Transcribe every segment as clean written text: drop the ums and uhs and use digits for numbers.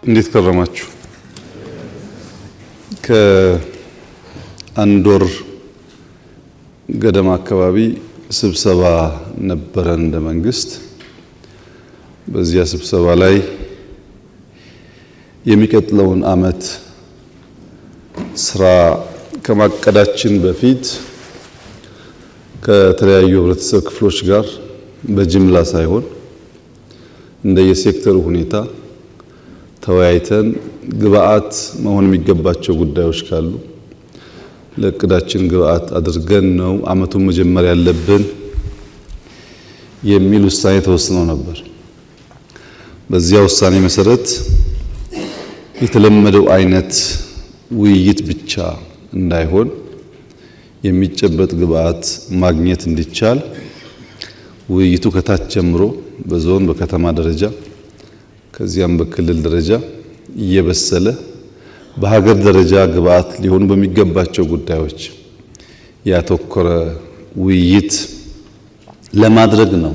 እንዴት ከረማችሁ? ከአንድ ወር ገደማ አካባቢ ስብሰባ ነበረን እንደ መንግስት። በዚያ ስብሰባ ላይ የሚቀጥለውን አመት ስራ ከማቀዳችን በፊት ከተለያዩ ህብረተሰብ ክፍሎች ጋር በጅምላ ሳይሆን እንደየሴክተሩ ሁኔታ ተወያይተን ግብአት መሆን የሚገባቸው ጉዳዮች ካሉ ለእቅዳችን ግብአት አድርገን ነው አመቱን መጀመር ያለብን የሚል ውሳኔ ተወስኖ ነበር። በዚያ ውሳኔ መሰረት የተለመደው አይነት ውይይት ብቻ እንዳይሆን የሚጨበጥ ግብአት ማግኘት እንዲቻል ውይይቱ ከታች ጀምሮ በዞን በከተማ ደረጃ ከዚያም በክልል ደረጃ እየበሰለ በሀገር ደረጃ ግብአት ሊሆኑ በሚገባቸው ጉዳዮች ያተኮረ ውይይት ለማድረግ ነው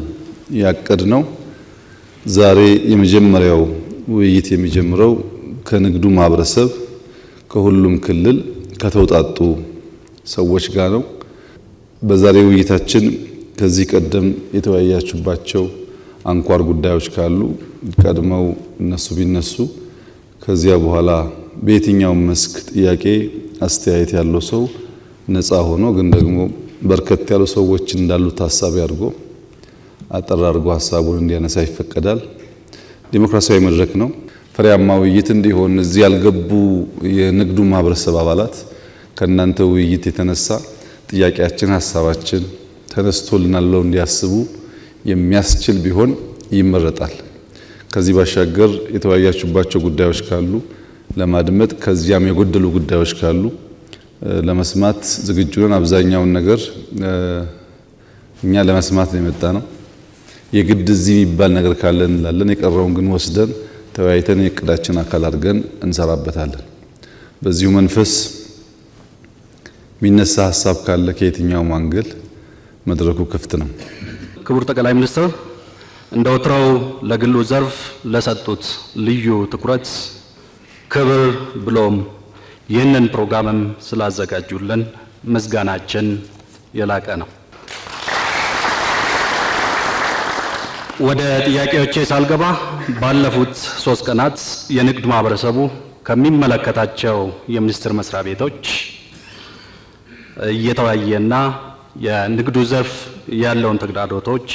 ያቀድነው። ዛሬ የመጀመሪያው ውይይት የሚጀምረው ከንግዱ ማህበረሰብ ከሁሉም ክልል ከተውጣጡ ሰዎች ጋር ነው። በዛሬው ውይይታችን ከዚህ ቀደም የተወያያችሁባቸው አንኳር ጉዳዮች ካሉ ቀድመው እነሱ ቢነሱ ከዚያ በኋላ በየትኛው መስክ ጥያቄ አስተያየት ያለው ሰው ነፃ ሆኖ ግን ደግሞ በርከት ያሉ ሰዎች እንዳሉ ታሳቢ አድርጎ አጠር አድርጎ ሐሳቡን እንዲያነሳ ይፈቀዳል። ዲሞክራሲያዊ መድረክ ነው። ፍሬያማ ውይይት እንዲሆን እዚህ ያልገቡ የንግዱ ማህበረሰብ አባላት ከእናንተ ውይይት የተነሳ ጥያቄያችን ሐሳባችን ተነስቶልናል ብለው እንዲያስቡ የሚያስችል ቢሆን ይመረጣል። ከዚህ ባሻገር የተወያያችሁባቸው ጉዳዮች ካሉ ለማድመጥ ከዚያም የጎደሉ ጉዳዮች ካሉ ለመስማት ዝግጁ ነን። አብዛኛውን ነገር እኛ ለመስማት ነው የመጣ ነው። የግድ እዚህ የሚባል ነገር ካለ እንላለን። የቀረውን ግን ወስደን ተወያይተን የእቅዳችን አካል አድርገን እንሰራበታለን። በዚሁ መንፈስ የሚነሳ ሐሳብ ካለ ከየትኛው አንግል መድረኩ ክፍት ነው። ክቡር ጠቅላይ ሚኒስትር እንደ ወትሮው ለግሉ ዘርፍ ለሰጡት ልዩ ትኩረት ክብር ብሎም ይህንን ፕሮግራምም ስላዘጋጁልን ምስጋናችን የላቀ ነው። ወደ ጥያቄዎቼ ሳልገባ ባለፉት 3 ቀናት የንግድ ማህበረሰቡ ከሚመለከታቸው የሚኒስቴር መስሪያ ቤቶች እየተወያየና የንግዱ ዘርፍ ያለውን ተግዳሮቶች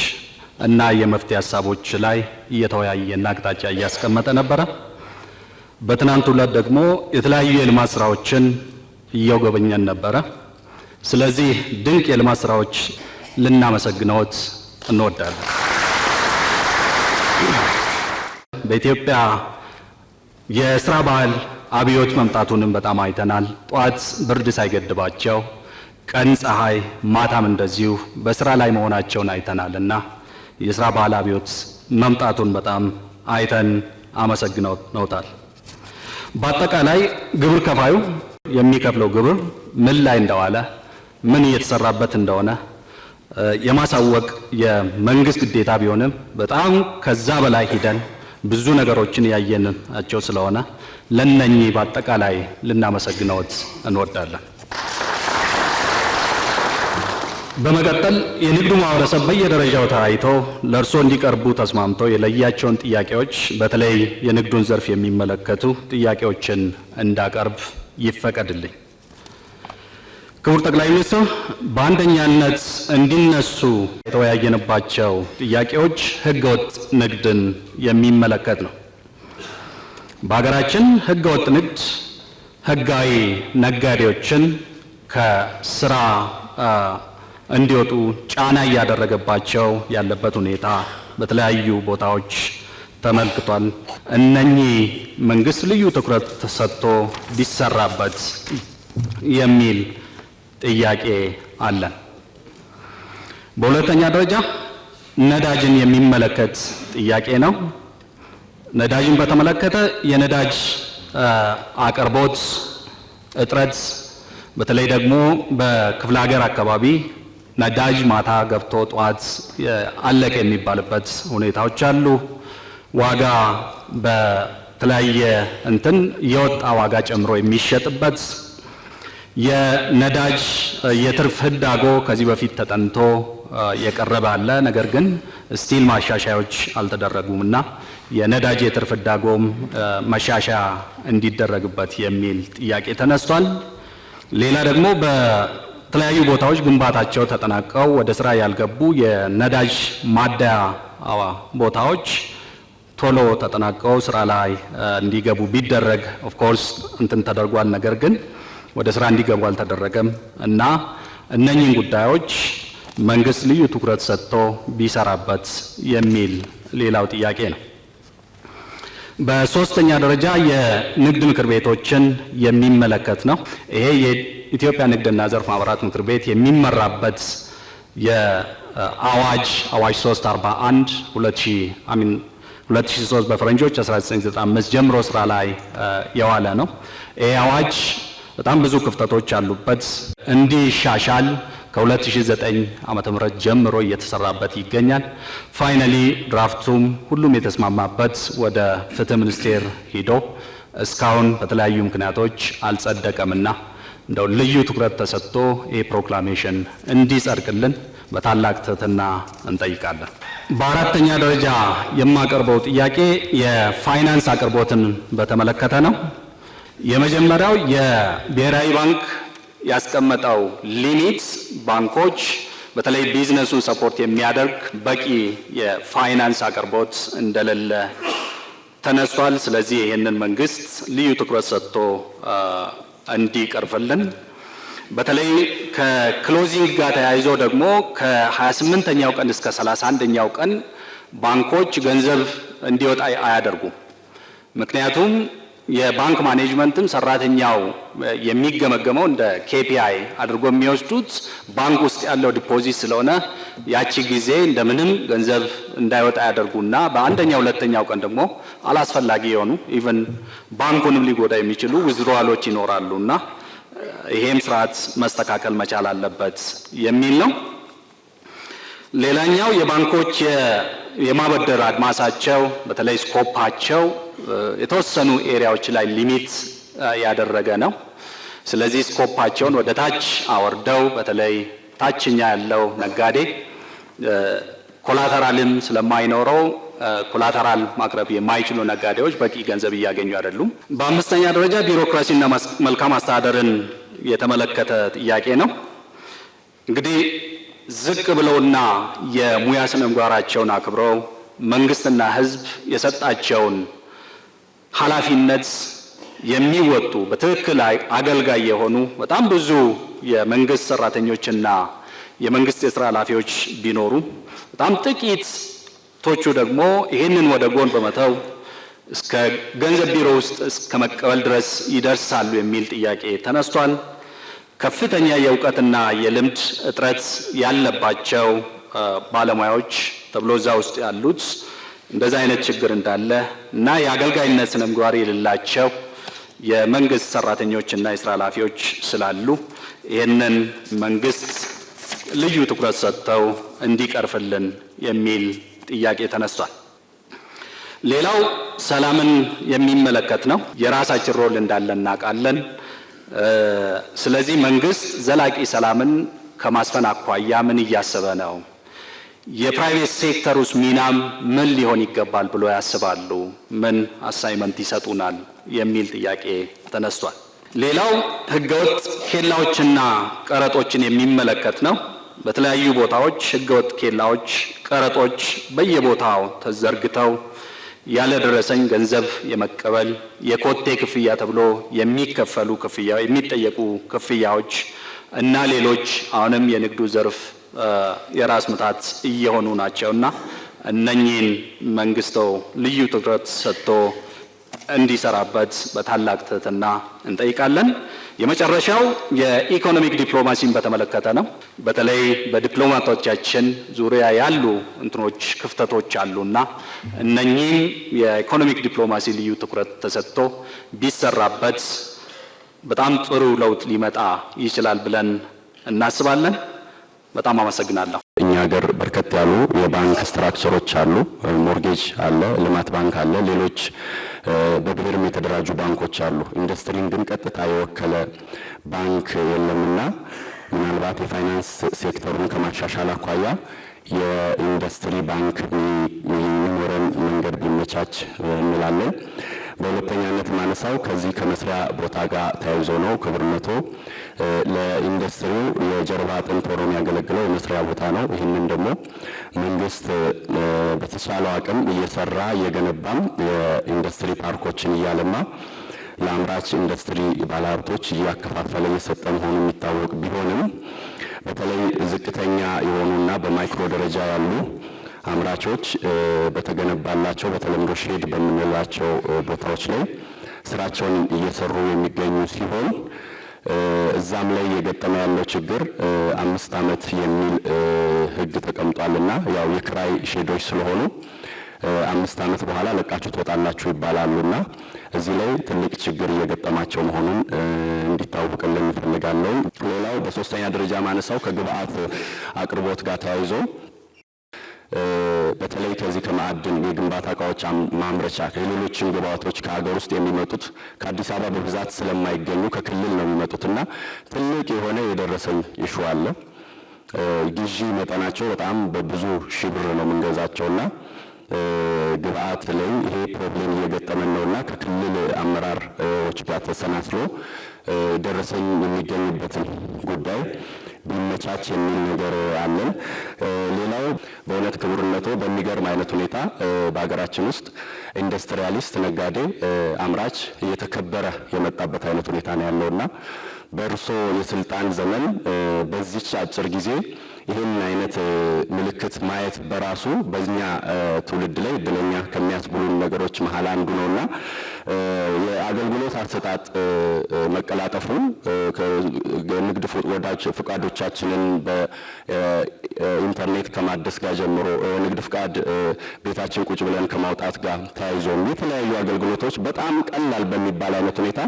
እና የመፍትሄ ሐሳቦች ላይ እየተወያየና አቅጣጫ እያስቀመጠ ነበረ። በትናንቱ ዕለት ደግሞ የተለያዩ የልማት ስራዎችን እየጎበኘን ነበረ። ስለዚህ ድንቅ የልማት ስራዎች ልናመሰግነዎት እንወዳለን። በኢትዮጵያ የስራ ባህል አብዮት መምጣቱንም በጣም አይተናል። ጧት ብርድ ሳይገድባቸው ቀን ፀሐይ ማታም እንደዚሁ በስራ ላይ መሆናቸውን አይተናልና የስራ ባህል አብዮት መምጣቱን በጣም አይተን አመሰግነውታል። በአጠቃላይ ግብር ከፋዩ የሚከፍለው ግብር ምን ላይ እንደዋለ ምን እየተሰራበት እንደሆነ የማሳወቅ የመንግስት ግዴታ ቢሆንም በጣም ከዛ በላይ ሂደን ብዙ ነገሮችን ያየናቸው ስለሆነ ለነኚህ በአጠቃላይ ልናመሰግነዎት እንወዳለን። በመቀጠል የንግዱ ማህበረሰብ በየደረጃው ተወያይቶ ለእርሶ እንዲቀርቡ ተስማምቶ የለያቸውን ጥያቄዎች በተለይ የንግዱን ዘርፍ የሚመለከቱ ጥያቄዎችን እንዳቀርብ ይፈቀድልኝ። ክቡር ጠቅላይ ሚኒስትር፣ በአንደኛነት እንዲነሱ የተወያየንባቸው ጥያቄዎች ህገወጥ ንግድን የሚመለከት ነው። በሀገራችን ህገወጥ ንግድ ህጋዊ ነጋዴዎችን ከስራ እንዲወጡ ጫና እያደረገባቸው ያለበት ሁኔታ በተለያዩ ቦታዎች ተመልክቷል። እነኚህ መንግስት ልዩ ትኩረት ተሰጥቶ ቢሰራበት የሚል ጥያቄ አለን። በሁለተኛ ደረጃ ነዳጅን የሚመለከት ጥያቄ ነው። ነዳጅን በተመለከተ የነዳጅ አቅርቦት እጥረት በተለይ ደግሞ በክፍለ ሀገር አካባቢ ነዳጅ ማታ ገብቶ ጧት አለቀ የሚባልበት ሁኔታዎች አሉ። ዋጋ በተለያየ የወጣ ዋጋ ጨምሮ የሚሸጥበት የነዳጅ የትርፍ ህዳጎ ከዚህ በፊት ተጠንቶ የቀረበ አለ። ነገር ግን ስቲል ማሻሻያዎች አልተደረጉምና የነዳጅ የትርፍ ህዳጎም ማሻሻያ እንዲደረግበት የሚል ጥያቄ ተነስቷል። ሌላ ደግሞ በተለያዩ ቦታዎች ግንባታቸው ተጠናቀው ወደ ስራ ያልገቡ የነዳጅ ማደያ ቦታዎች ቶሎ ተጠናቀው ስራ ላይ እንዲገቡ ቢደረግ ኦፍ ኮርስ ተደርጓል። ነገር ግን ወደ ስራ እንዲገቡ አልተደረገም እና እነኚህን ጉዳዮች መንግስት ልዩ ትኩረት ሰጥቶ ቢሰራበት የሚል ሌላው ጥያቄ ነው። በሶስተኛ ደረጃ የንግድ ምክር ቤቶችን የሚመለከት ነው። ይሄ የኢትዮጵያ ንግድና ዘርፍ ማህበራት ምክር ቤት የሚመራበት የአዋጅ 341 2003 በፈረንጆች 1995 ጀምሮ ስራ ላይ የዋለ ነው። ይሄ አዋጅ በጣም ብዙ ክፍተቶች አሉበት። እንዲሻሻል ከ2009 ዓመተ ምህረት ጀምሮ እየተሰራበት ይገኛል። ፋይናሊ ድራፍቱም ሁሉም የተስማማበት ወደ ፍትህ ሚኒስቴር ሂዶ እስካሁን በተለያዩ ምክንያቶች አልጸደቀምና እንደው ልዩ ትኩረት ተሰጥቶ ይህ ፕሮክላሜሽን እንዲጸድቅልን በታላቅ ትህትና እንጠይቃለን። በአራተኛ ደረጃ የማቀርበው ጥያቄ የፋይናንስ አቅርቦትን በተመለከተ ነው። የመጀመሪያው የብሔራዊ ባንክ ያስቀመጠው ሊሚት ባንኮች በተለይ ቢዝነሱን ሰፖርት የሚያደርግ በቂ የፋይናንስ አቅርቦት እንደሌለ ተነስቷል። ስለዚህ ይህንን መንግስት ልዩ ትኩረት ሰጥቶ እንዲቀርፍልን በተለይ ከክሎዚንግ ጋር ተያይዞ ደግሞ ከ28ኛው ቀን እስከ 31ኛው ቀን ባንኮች ገንዘብ እንዲወጣ አያደርጉም። ምክንያቱም የባንክ ማኔጅመንትም ሰራተኛው የሚገመገመው እንደ KPI አድርጎ የሚወስዱት ባንክ ውስጥ ያለው ዲፖዚት ስለሆነ ያቺ ጊዜ እንደምንም ገንዘብ እንዳይወጣ ያደርጉና በአንደኛው ሁለተኛው ቀን ደግሞ አላስፈላጊ የሆኑ ኢቭን ባንኩንም ሊጎዳ የሚችሉ ዊዝድሮዋሎች ይኖራሉና ይሄም ስርዓት መስተካከል መቻል አለበት የሚል ነው። ሌላኛው የባንኮች የማበደር አድማሳቸው በተለይ ስኮፓቸው የተወሰኑ ኤሪያዎች ላይ ሊሚት ያደረገ ነው። ስለዚህ ስኮፓቸውን ወደ ታች አወርደው በተለይ ታችኛ ያለው ነጋዴ ኮላተራልም ስለማይኖረው ኮላተራል ማቅረብ የማይችሉ ነጋዴዎች በቂ ገንዘብ እያገኙ አይደሉም። በአምስተኛ ደረጃ ቢሮክራሲና መልካም አስተዳደርን የተመለከተ ጥያቄ ነው። እንግዲህ ዝቅ ብለውና የሙያ ስነ ምግባራቸውን አክብረው መንግስትና ሕዝብ የሰጣቸውን ኃላፊነት የሚወጡ በትክክል አገልጋይ የሆኑ በጣም ብዙ የመንግስት ሰራተኞችና የመንግስት የስራ ኃላፊዎች ቢኖሩ በጣም ጥቂቶቹ ደግሞ ይህንን ወደ ጎን በመተው እስከ ገንዘብ ቢሮ ውስጥ እስከ መቀበል ድረስ ይደርሳሉ የሚል ጥያቄ ተነስቷል። ከፍተኛ የእውቀትና የልምድ እጥረት ያለባቸው ባለሙያዎች ተብሎ እዛ ውስጥ ያሉት እንደዛ አይነት ችግር እንዳለ እና የአገልጋይነት ስነ ምግባር የሌላቸው የመንግስት ሰራተኞችና የስራ ኃላፊዎች ስላሉ ይህንን መንግስት ልዩ ትኩረት ሰጥተው እንዲቀርፍልን የሚል ጥያቄ ተነስቷል። ሌላው ሰላምን የሚመለከት ነው። የራሳችን ሮል እንዳለ እናውቃለን። ስለዚህ መንግስት ዘላቂ ሰላምን ከማስፈን አኳያ ምን እያሰበ ነው? የፕራይቬት ሴክተር ውስጥ ሚናም ምን ሊሆን ይገባል ብሎ ያስባሉ? ምን አሳይመንት ይሰጡናል? የሚል ጥያቄ ተነስቷል። ሌላው ህገወጥ ኬላዎችና ቀረጦችን የሚመለከት ነው። በተለያዩ ቦታዎች ህገወጥ ኬላዎች፣ ቀረጦች በየቦታው ተዘርግተው ያለ ደረሰኝ ገንዘብ የመቀበል የኮቴ ክፍያ ተብሎ የሚከፈሉ የሚጠየቁ ክፍያዎች እና ሌሎች አሁንም የንግዱ ዘርፍ የራስ ምታት እየሆኑ ናቸውና እነኚህን መንግስት ልዩ ትኩረት ሰጥቶ እንዲሰራበት በታላቅ ትህትና እንጠይቃለን። የመጨረሻው የኢኮኖሚክ ዲፕሎማሲን በተመለከተ ነው። በተለይ በዲፕሎማቶቻችን ዙሪያ ያሉ ክፍተቶች አሉና እነኚህም የኢኮኖሚክ ዲፕሎማሲ ልዩ ትኩረት ተሰጥቶ ቢሰራበት በጣም ጥሩ ለውጥ ሊመጣ ይችላል ብለን እናስባለን። በጣም አመሰግናለሁ። እኛ ሀገር በርከት ያሉ የባንክ ስትራክቸሮች አሉ። ሞርጌጅ አለ፣ ልማት ባንክ አለ፣ ሌሎች በብሔርም የተደራጁ ባንኮች አሉ። ኢንዱስትሪን ግን ቀጥታ የወከለ ባንክ የለምና ምናልባት የፋይናንስ ሴክተሩን ከማሻሻል አኳያ የኢንዱስትሪ ባንክ የሚኖረን መንገድ ቢመቻች እንላለን። በሁለተኛነት ማነሳው ከዚህ ከመስሪያ ቦታ ጋር ተያይዞ ነው። ክቡርነቶ ለኢንዱስትሪው የጀርባ አጥንት ሆኖ የሚያገለግለው የመስሪያ ቦታ ነው። ይህንን ደግሞ መንግስት በተቻለው አቅም እየሰራ እየገነባም የኢንዱስትሪ ፓርኮችን እያለማ ለአምራች ኢንዱስትሪ ባለሀብቶች እያከፋፈለ እየሰጠ መሆኑ የሚታወቅ ቢሆንም በተለይ ዝቅተኛ የሆኑና በማይክሮ ደረጃ ያሉ አምራቾች በተገነባላቸው በተለምዶ ሼድ በምንላቸው ቦታዎች ላይ ስራቸውን እየሰሩ የሚገኙ ሲሆን እዛም ላይ እየገጠመ ያለው ችግር 5 ዓመት የሚል ሕግ ተቀምጧልና ያው የክራይ ሼዶች ስለሆኑ 5 ዓመት በኋላ ለቃችሁ ትወጣላችሁ ይባላሉና እዚህ ላይ ትልቅ ችግር እየገጠማቸው መሆኑን እንዲታወቅልን እንፈልጋለን። ሌላው በሶስተኛ ደረጃ ማነሳው ከግብአት አቅርቦት ጋር ተያይዞ በተለይ ከዚህ ከማዕድን የግንባታ እቃዎች ማምረቻ ከሌሎችም ግብአቶች ከሀገር ውስጥ የሚመጡት ከአዲስ አበባ በብዛት ስለማይገኙ ከክልል ነው የሚመጡትና ትልቅ የሆነ የደረሰኝ ኢሹ አለ። ግዢ መጠናቸው በጣም በብዙ ሺህ ብር ነው የምንገዛቸውና ግብአት ላይ ይሄ ፕሮብሌም እየገጠመን ነውና ከክልል አመራሮች ጋር ተሰናስሎ ደረሰኝ የሚገኝበትን ጉዳይ ቢመቻች የሚል ነገር አለን። ሌላው በእውነት ክቡርነቶ በሚገርም አይነት ሁኔታ በሀገራችን ውስጥ ኢንዱስትሪያሊስት፣ ነጋዴ፣ አምራች እየተከበረ የመጣበት አይነት ሁኔታ ነው ያለውና በእርሶ የስልጣን ዘመን በዚች አጭር ጊዜ ይህን አይነት ምልክት ማየት በራሱ በእኛ ትውልድ ላይ እድለኛ ከሚያስብሉን ነገሮች መሀል አንዱ ነውና የአገልግሎት አሰጣጥ መቀላጠፉ ንግድ ፍቃዶቻችንን በኢንተርኔት ከማደስ ጋር ጀምሮ ንግድ ፍቃድ ቤታችን ቁጭ ብለን ከማውጣት ጋር ተያይዞ የተለያዩ አገልግሎቶች በጣም ቀላል በሚባል አይነት ሁኔታ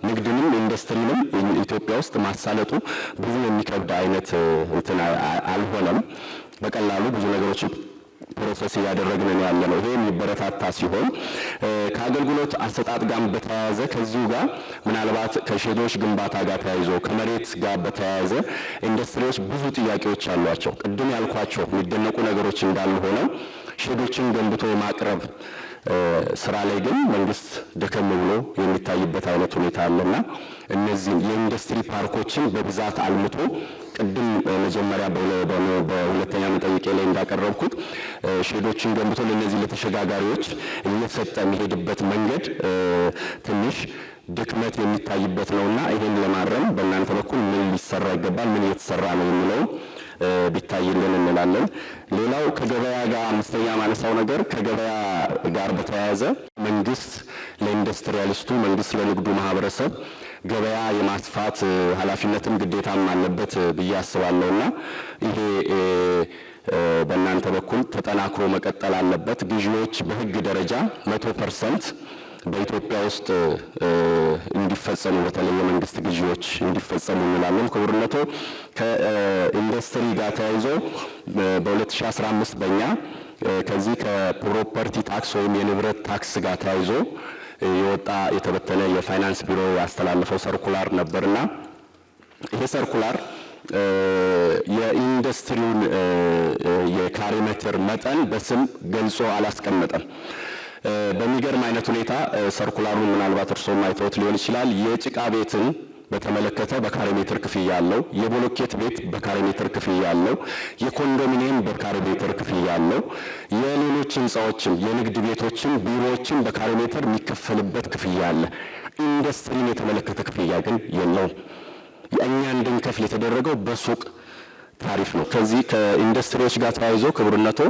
ንግድንም ኢንዱስትሪንም ኢትዮጵያ ውስጥ ማሳለጡ ብዙ የሚከብድ አይነት እንትን አልሆነም። በቀላሉ ብዙ ነገሮች ፕሮሰስ እያደረግን ያለ ነው። ይሄ የሚበረታታ ሲሆን ከአገልግሎት አሰጣጥ ጋር በተያያዘ ከዚሁ ጋር ምናልባት ከሼዶች ግንባታ ጋር ተያይዞ ከመሬት ጋር በተያያዘ ኢንዱስትሪዎች ብዙ ጥያቄዎች አሏቸው። ቅድም ያልኳቸው የሚደነቁ ነገሮች እንዳሉ ሆነው ሼዶችን ገንብቶ ማቅረብ ስራ ላይ ግን መንግስት ደከም ብሎ የሚታይበት አይነት ሁኔታ አለና እነዚህ የኢንዱስትሪ ፓርኮችን በብዛት አልምቶ ቅድም መጀመሪያ በሁለተኛ መጠይቄ ላይ እንዳቀረብኩት ሼዶችን ገንብቶ ለነዚህ ለተሸጋጋሪዎች እየሰጠ የሚሄድበት መንገድ ትንሽ ድክመት የሚታይበት ነውና ይሄን ለማረም በእናንተ በኩል ምን ሊሰራ ይገባል፣ ምን እየተሰራ ነው የሚለው ቢታይልን እንላለን። ሌላው ከገበያ ጋር አምስተኛ ማነሳው ነገር ከገበያ ጋር በተያያዘ መንግስት ለኢንዱስትሪያሊስቱ መንግስት ለንግዱ ማህበረሰብ ገበያ የማስፋት ኃላፊነትም ግዴታም አለበት ብዬ አስባለሁና ይሄ በእናንተ በኩል ተጠናክሮ መቀጠል አለበት። ግዢዎች በህግ ደረጃ 100% በኢትዮጵያ ውስጥ እንዲፈጸሙ በተለይ የመንግስት ግዢዎች እንዲፈጸሙ እንላለን። ክቡርነቶ ከኢንዱስትሪ ጋር ተያይዞ በ2015 በእኛ ከዚህ ከፕሮፐርቲ ታክስ ወይም የንብረት ታክስ ጋር ተያይዞ የወጣ የተበተነ የፋይናንስ ቢሮ ያስተላለፈው ሰርኩላር ነበርና ይሄ ሰርኩላር የኢንዱስትሪውን የካሬ ሜትር መጠን በስም ገልጾ አላስቀመጠም። በሚገርም አይነት ሁኔታ ሰርኩላሩን ምናልባት እርስዎም አይተውት ሊሆን ይችላል። የጭቃ ቤትን በተመለከተ በካሬ ሜትር ክፍያ አለው። የቦሎኬት ቤት በካሬ ሜትር ክፍያ አለው። የኮንዶሚኒየም በካሬ ሜትር ክፍያ አለው። የሌሎች ህንፃዎችም የንግድ ቤቶችም ቢሮዎችም በካሬ ሜትር የሚከፈልበት ክፍያ አለ። ኢንዱስትሪን የተመለከተ ክፍያ ግን የለውም። የእኛ እንድንከፍል የተደረገው በሱቅ ታሪፍ ነው። ከዚህ ከኢንዱስትሪዎች ጋር ተያይዞ ክቡርነቶ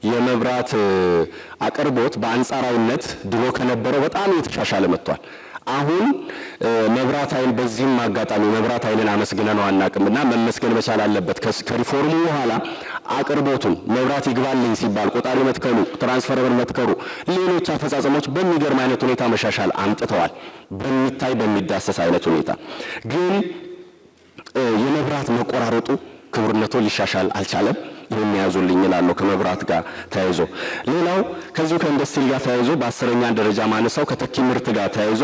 የመብራት አቅርቦት በአንጻራዊነት ድሮ ከነበረው በጣም የተሻሻለ መጥቷል። አሁን መብራት ኃይል በዚህም አጋጣሚ መብራት ኃይልን አመስግነ ነው አናቅምና መመስገን መቻል አለበት። ከሪፎርሙ በኋላ አቅርቦቱን መብራት ይግባልኝ ሲባል ቆጣሪ መትከሉ፣ ትራንስፈርመር መትከሩ፣ ሌሎች አፈጻጸሞች በሚገርም አይነት ሁኔታ መሻሻል አምጥተዋል። በሚታይ በሚዳሰስ አይነት ሁኔታ ግን የመብራት መቆራረጡ ክቡርነቶ ሊሻሻል አልቻለም። ይህን ያዙልኝ እላለሁ ከመብራት ጋር ተያይዞ። ሌላው ከዚሁ ከኢንዱስትሪ ጋር ተያይዞ በ10ኛ ደረጃ ማነሳው ከተኪ ምርት ጋር ተያይዞ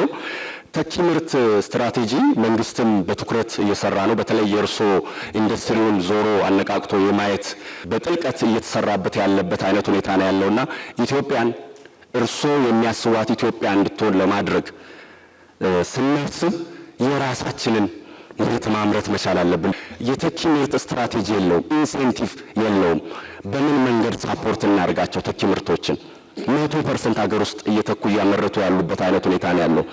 ተኪ ምርት ስትራቴጂ መንግስትም በትኩረት እየሰራ ነው። በተለይ የእርሾ ኢንዱስትሪውን ዞሮ አነቃቅቶ የማየት በጥልቀት እየተሰራበት ያለበት አይነት ሁኔታ ነው ያለውና ኢትዮጵያን እርሾ የሚያስዋት ኢትዮጵያ እንድትሆን ለማድረግ ስናስብ የራሳችንን ምርት ማምረት መቻል አለብን። የተኪ ምርት ስትራቴጂ የለውም፣ ኢንሴንቲቭ የለውም። በምን መንገድ ሳፖርት እናርጋቸው ተኪ ምርቶችን 100% ሀገር ውስጥ እየተኩ እያመረቱ ያሉበት አይነት ሁኔታ ነው ያለው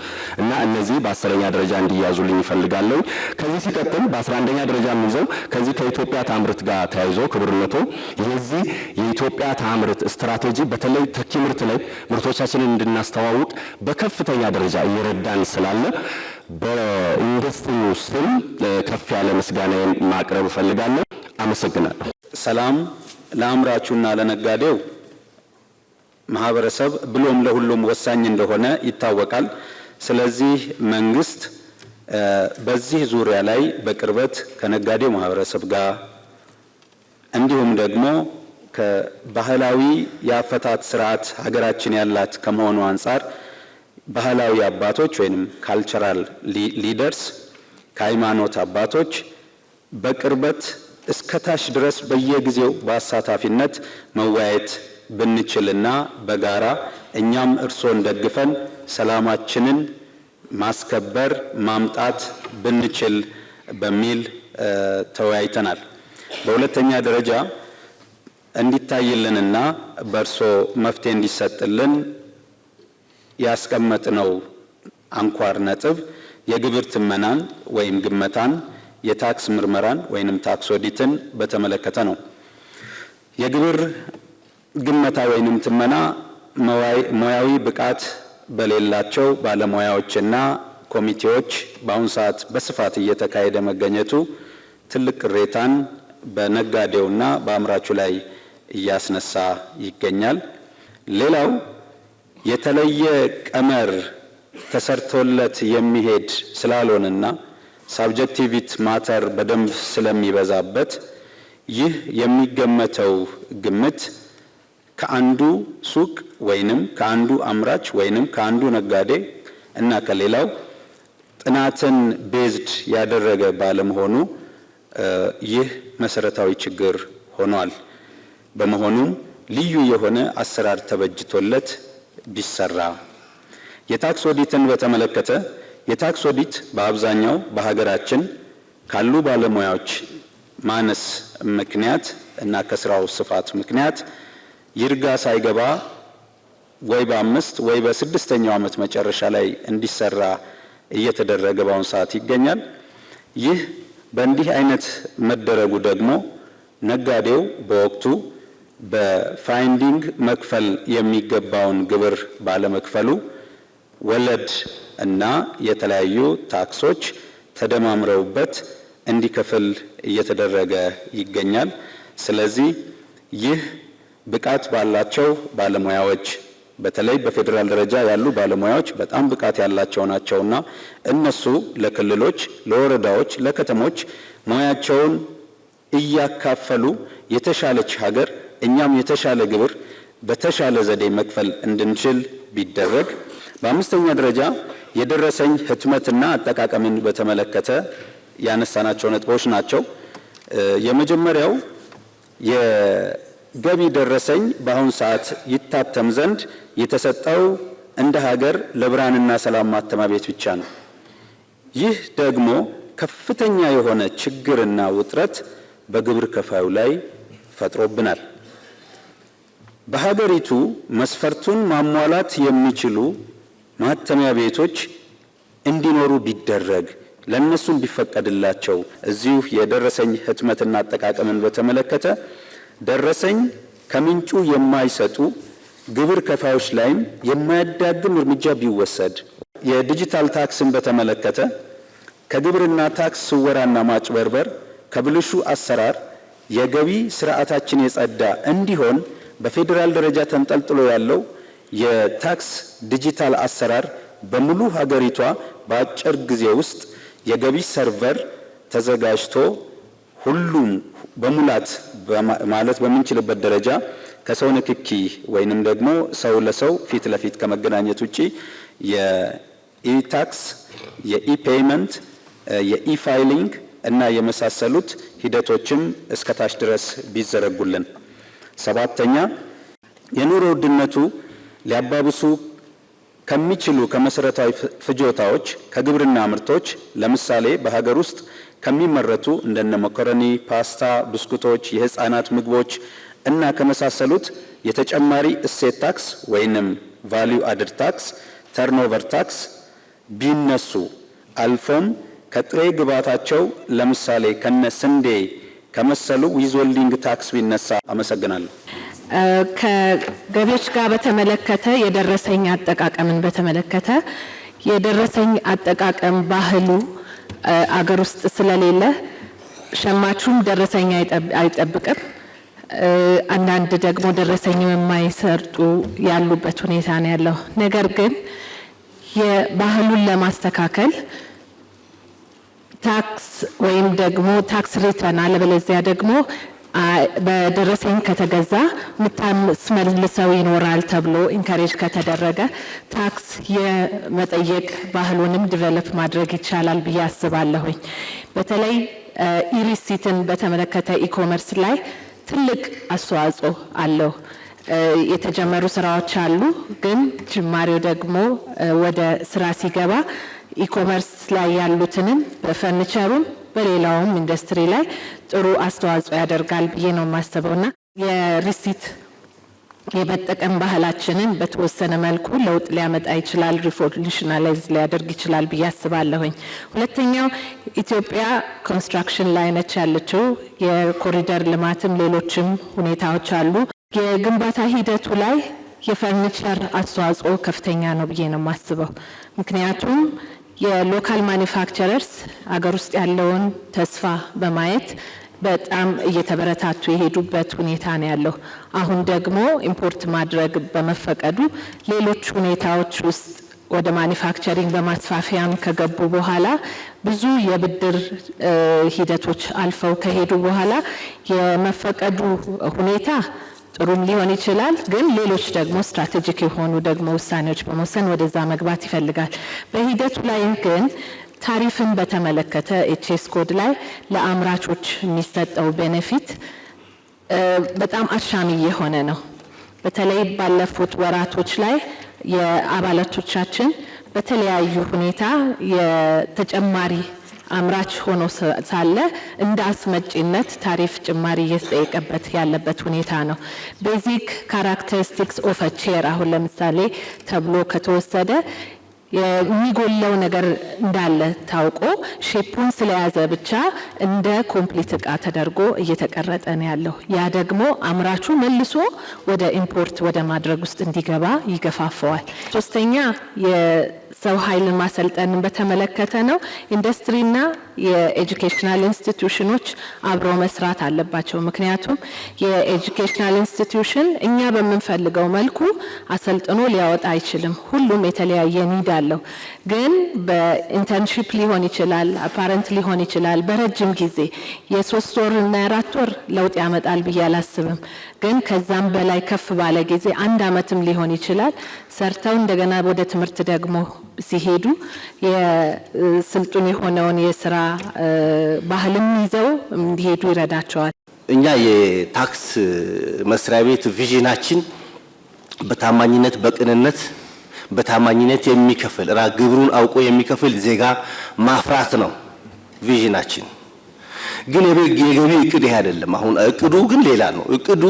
እና እነዚህ በ10ኛ ደረጃ እንዲያዙልኝ ይፈልጋለሁ። ከዚህ ሲቀጥል በ11ኛ ደረጃ የሚይዘው ከዚህ ከኢትዮጵያ ታምርት ጋር ተያይዞ ክቡርነቶ የዚህ የኢትዮጵያ ታምርት ስትራቴጂ በተለይ ተኪ ምርት ላይ ምርቶቻችንን እንድናስተዋውቅ በከፍተኛ ደረጃ እየረዳን ስላለ በኢንዱስትሪው ስም ከፍ ያለ ምስጋናን ማቅረብ እፈልጋለሁ። አመሰግናለሁ። ሰላም ለአምራቹና ለነጋዴው ማህበረሰብ ብሎም ለሁሉም ወሳኝ እንደሆነ ይታወቃል። ስለዚህ መንግስት በዚህ ዙሪያ ላይ በቅርበት ከነጋዴው ማህበረሰብ ጋር እንዲሁም ደግሞ ከባህላዊ የአፈታት ስርዓት ሀገራችን ያላት ከመሆኑ አንጻር ባህላዊ አባቶች ወይንም ካልቸራል ሊደርስ ከሃይማኖት አባቶች በቅርበት እስከታች ድረስ በየጊዜው በአሳታፊነት መወያየት ብንችልና በጋራ እኛም እርሶን ደግፈን ሰላማችንን ማስከበር ማምጣት ብንችል በሚል ተወያይተናል። በሁለተኛ ደረጃ እንዲታይልንና በእርሶ መፍትሄ እንዲሰጥልን ያስቀመጥነው አንኳር ነጥብ የግብር ትመናን ወይም ግመታን፣ የታክስ ምርመራን ወይንም ታክስ ኦዲትን በተመለከተ ነው። የግብር ግመታ ወይንም ትመና ሙያዊ ብቃት በሌላቸው ባለሙያዎችና ኮሚቴዎች በአሁኑ ሰዓት በስፋት እየተካሄደ መገኘቱ ትልቅ ቅሬታን በነጋዴውና በአምራቹ ላይ እያስነሳ ይገኛል። ሌላው የተለየ ቀመር ተሰርቶለት የሚሄድ ስላልሆነና ሳብጀክቲቪቲ ማተር በደንብ ስለሚበዛበት ይህ የሚገመተው ግምት ከአንዱ ሱቅ ወይንም ከአንዱ አምራች ወይንም ከአንዱ ነጋዴ እና ከሌላው ጥናትን ቤዝድ ያደረገ ባለመሆኑ ይህ መሰረታዊ ችግር ሆኗል። በመሆኑም ልዩ የሆነ አሰራር ተበጅቶለት ቢሰራ። የታክስ ኦዲትን በተመለከተ የታክስ ኦዲት በአብዛኛው በሀገራችን ካሉ ባለሙያዎች ማነስ ምክንያት እና ከስራው ስፋት ምክንያት ይርጋ ሳይገባ ወይ በ5 ወይ በ6ኛው ዓመት መጨረሻ ላይ እንዲሰራ እየተደረገ በአሁኑ ሰዓት ይገኛል። ይህ በእንዲህ አይነት መደረጉ ደግሞ ነጋዴው በወቅቱ በፋይንዲንግ መክፈል የሚገባውን ግብር ባለመክፈሉ ወለድ እና የተለያዩ ታክሶች ተደማምረውበት እንዲከፍል እየተደረገ ይገኛል። ስለዚህ ይህ ብቃት ባላቸው ባለሙያዎች በተለይ በፌዴራል ደረጃ ያሉ ባለሙያዎች በጣም ብቃት ያላቸው ናቸውና እነሱ ለክልሎች፣ ለወረዳዎች፣ ለከተሞች ሙያቸውን እያካፈሉ የተሻለች ሀገር እኛም የተሻለ ግብር በተሻለ ዘዴ መክፈል እንድንችል ቢደረግ። በአምስተኛ ደረጃ የደረሰኝ ህትመትና አጠቃቀምን በተመለከተ ያነሳናቸው ነጥቦች ናቸው። የመጀመሪያው የገቢ ደረሰኝ በአሁኑ ሰዓት ይታተም ዘንድ የተሰጠው እንደ ሀገር ለብርሃንና ሰላም ማተሚያ ቤት ብቻ ነው። ይህ ደግሞ ከፍተኛ የሆነ ችግርና ውጥረት በግብር ከፋዩ ላይ ፈጥሮብናል። በሀገሪቱ መስፈርቱን ማሟላት የሚችሉ ማተሚያ ቤቶች እንዲኖሩ ቢደረግ ለነሱም ቢፈቀድላቸው። እዚሁ የደረሰኝ ህትመትና አጠቃቀምን በተመለከተ ደረሰኝ ከምንጩ የማይሰጡ ግብር ከፋዮች ላይም የማያዳግም እርምጃ ቢወሰድ። የዲጂታል ታክስን በተመለከተ ከግብርና ታክስ ስወራና ማጭበርበር ከብልሹ አሰራር የገቢ ስርዓታችን የጸዳ እንዲሆን በፌዴራል ደረጃ ተንጠልጥሎ ያለው የታክስ ዲጂታል አሰራር በሙሉ ሀገሪቷ በአጭር ጊዜ ውስጥ የገቢ ሰርቨር ተዘጋጅቶ ሁሉም በሙላት ማለት በምንችልበት ደረጃ ከሰው ንክኪ ወይንም ደግሞ ሰው ለሰው ፊት ለፊት ከመገናኘት ውጪ የኢታክስ፣ የኢፔይመንት፣ የኢፋይሊንግ እና የመሳሰሉት ሂደቶችም እስከታች ድረስ ቢዘረጉልን። ሰባተኛ የኑሮ ውድነቱ ሊያባብሱ ከሚችሉ ከመሰረታዊ ፍጆታዎች ከግብርና ምርቶች ለምሳሌ በሀገር ውስጥ ከሚመረቱ እንደነ መኮረኒ፣ ፓስታ፣ ብስኩቶች፣ የህፃናት ምግቦች እና ከመሳሰሉት የተጨማሪ እሴት ታክስ ወይንም ቫልዩ አድድ ታክስ፣ ተርኖቨር ታክስ ቢነሱ አልፎም ከጥሬ ግብዓታቸው ለምሳሌ ከነ ስንዴ ከመሰሉ ዊዝሆልዲንግ ታክስ ቢነሳ። አመሰግናለሁ። ከገቢዎች ጋር በተመለከተ የደረሰኝ አጠቃቀምን በተመለከተ የደረሰኝ አጠቃቀም ባህሉ አገር ውስጥ ስለሌለ ሸማቹም ደረሰኝ አይጠብቅም። አንዳንድ ደግሞ ደረሰኝ የማይሰርጡ ያሉበት ሁኔታ ነው ያለው። ነገር ግን የባህሉን ለማስተካከል ታክስ ወይም ደግሞ ታክስ ሪተርን አለበለዚያ ደግሞ በደረሰኝ ከተገዛ ምታስመልሰው ይኖራል ተብሎ ኢንካሬጅ ከተደረገ ታክስ የመጠየቅ ባህሉንም ዲቨሎፕ ማድረግ ይቻላል ብዬ አስባለሁኝ። በተለይ ኢሪሲትን በተመለከተ ኢኮመርስ ላይ ትልቅ አስተዋጽኦ አለው። የተጀመሩ ስራዎች አሉ፣ ግን ጅማሬው ደግሞ ወደ ስራ ሲገባ ኢኮመርስ ላይ ያሉትንም በፈርኒቸሩም በሌላውም ኢንዱስትሪ ላይ ጥሩ አስተዋጽኦ ያደርጋል ብዬ ነው የማስበውና የሪሲት የመጠቀም ባህላችንን በተወሰነ መልኩ ለውጥ ሊያመጣ ይችላል፣ ሪቮሉሽናላይዝ ሊያደርግ ይችላል ብዬ አስባለሁኝ። ሁለተኛው ኢትዮጵያ ኮንስትራክሽን ላይ ነች ያለችው። የኮሪደር ልማትም ሌሎችም ሁኔታዎች አሉ። የግንባታ ሂደቱ ላይ የፈርኒቸር አስተዋጽኦ ከፍተኛ ነው ብዬ ነው የማስበው። ምክንያቱም የሎካል ማኒፋክቸረርስ አገር ውስጥ ያለውን ተስፋ በማየት በጣም እየተበረታቱ የሄዱበት ሁኔታ ነው ያለው። አሁን ደግሞ ኢምፖርት ማድረግ በመፈቀዱ ሌሎች ሁኔታዎች ውስጥ ወደ ማኒፋክቸሪንግ በማስፋፊያም ከገቡ በኋላ ብዙ የብድር ሂደቶች አልፈው ከሄዱ በኋላ የመፈቀዱ ሁኔታ ጥሩም ሊሆን ይችላል። ግን ሌሎች ደግሞ ስትራቴጂክ የሆኑ ደግሞ ውሳኔዎች በመወሰን ወደዛ መግባት ይፈልጋል። በሂደቱ ላይ ግን ታሪፍን በተመለከተ ኤችኤስ ኮድ ላይ ለአምራቾች የሚሰጠው ቤኔፊት በጣም አሻሚ የሆነ ነው። በተለይ ባለፉት ወራቶች ላይ የአባላቶቻችን በተለያዩ ሁኔታ የተጨማሪ አምራች ሆኖ ሳለ እንደ አስመጪነት ታሪፍ ጭማሪ እየተጠየቀበት ያለበት ሁኔታ ነው። ቤዚክ ካራክተሪስቲክስ ኦፍ አ ቼር አሁን ለምሳሌ ተብሎ ከተወሰደ የሚጎለው ነገር እንዳለ ታውቆ ሼፑን ስለያዘ ብቻ እንደ ኮምፕሊት እቃ ተደርጎ እየተቀረጠ ነው ያለው። ያ ደግሞ አምራቹ መልሶ ወደ ኢምፖርት ወደ ማድረግ ውስጥ እንዲገባ ይገፋፈዋል። ሶስተኛ የሰው ኃይልን ማሰልጠንን በተመለከተ ነው። ኢንዱስትሪና የኤጁኬሽናል ኢንስቲትዩሽኖች አብረው መስራት አለባቸው። ምክንያቱም የኤጁኬሽናል ኢንስቲትዩሽን እኛ በምንፈልገው መልኩ አሰልጥኖ ሊያወጣ አይችልም። ሁሉም የተለያየ ኒድ አለው። ግን በኢንተርንሺፕ ሊሆን ይችላል፣ አፓረንት ሊሆን ይችላል። በረጅም ጊዜ የ3 ወር እና 4 ወር ለውጥ ያመጣል ብዬ አላስብም። ግን ከዛም በላይ ከፍ ባለ ጊዜ 1 ዓመትም ሊሆን ይችላል ሰርተው እንደገና ወደ ትምህርት ደግሞ ሲሄዱ የስልጡን የሆነውን የስራ ባህልም ይዘው እንዲሄዱ ይረዳቸዋል። እኛ የታክስ መስሪያ ቤት ቪዥናችን በታማኝነት በቅንነት በታማኝነት የሚከፍል ግብሩን አውቆ የሚከፍል ዜጋ ማፍራት ነው ቪዥናችን። ግን የገቢ እቅድ ይሄ አይደለም። አሁን እቅዱ ግን ሌላ ነው። እቅዱ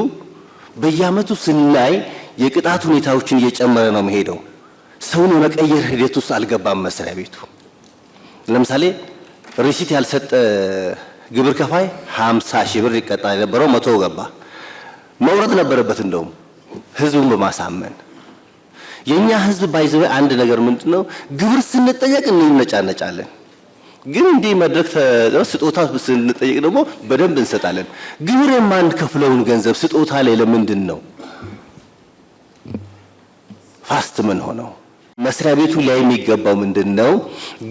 በየአመቱ ስናይ የቅጣት ሁኔታዎችን እየጨመረ ነው መሄደው። ሰውን የመቀየር ሂደት ውስጥ አልገባም መስሪያ ቤቱ። ለምሳሌ ሪሲት ያልሰጠ ግብር ከፋይ 50 ሺህ ብር ይቀጣ የነበረው 100 ገባ። መውረድ ነበረበት እንደውም ህዝቡን በማሳመን። የኛ ህዝብ ባይዘው አንድ ነገር ምንድነው ግብር ስንጠየቅ እንነጫነጫለን። ግን እንዲህ መድረክ ስጦታ ስንጠየቅ ደግሞ በደንብ እንሰጣለን። ግብር የማንከፍለውን ገንዘብ ስጦታ ላይ ለምንድን ነው ፋስት ምን ሆነው? መስሪያ ቤቱ ላይ የሚገባው ምንድነው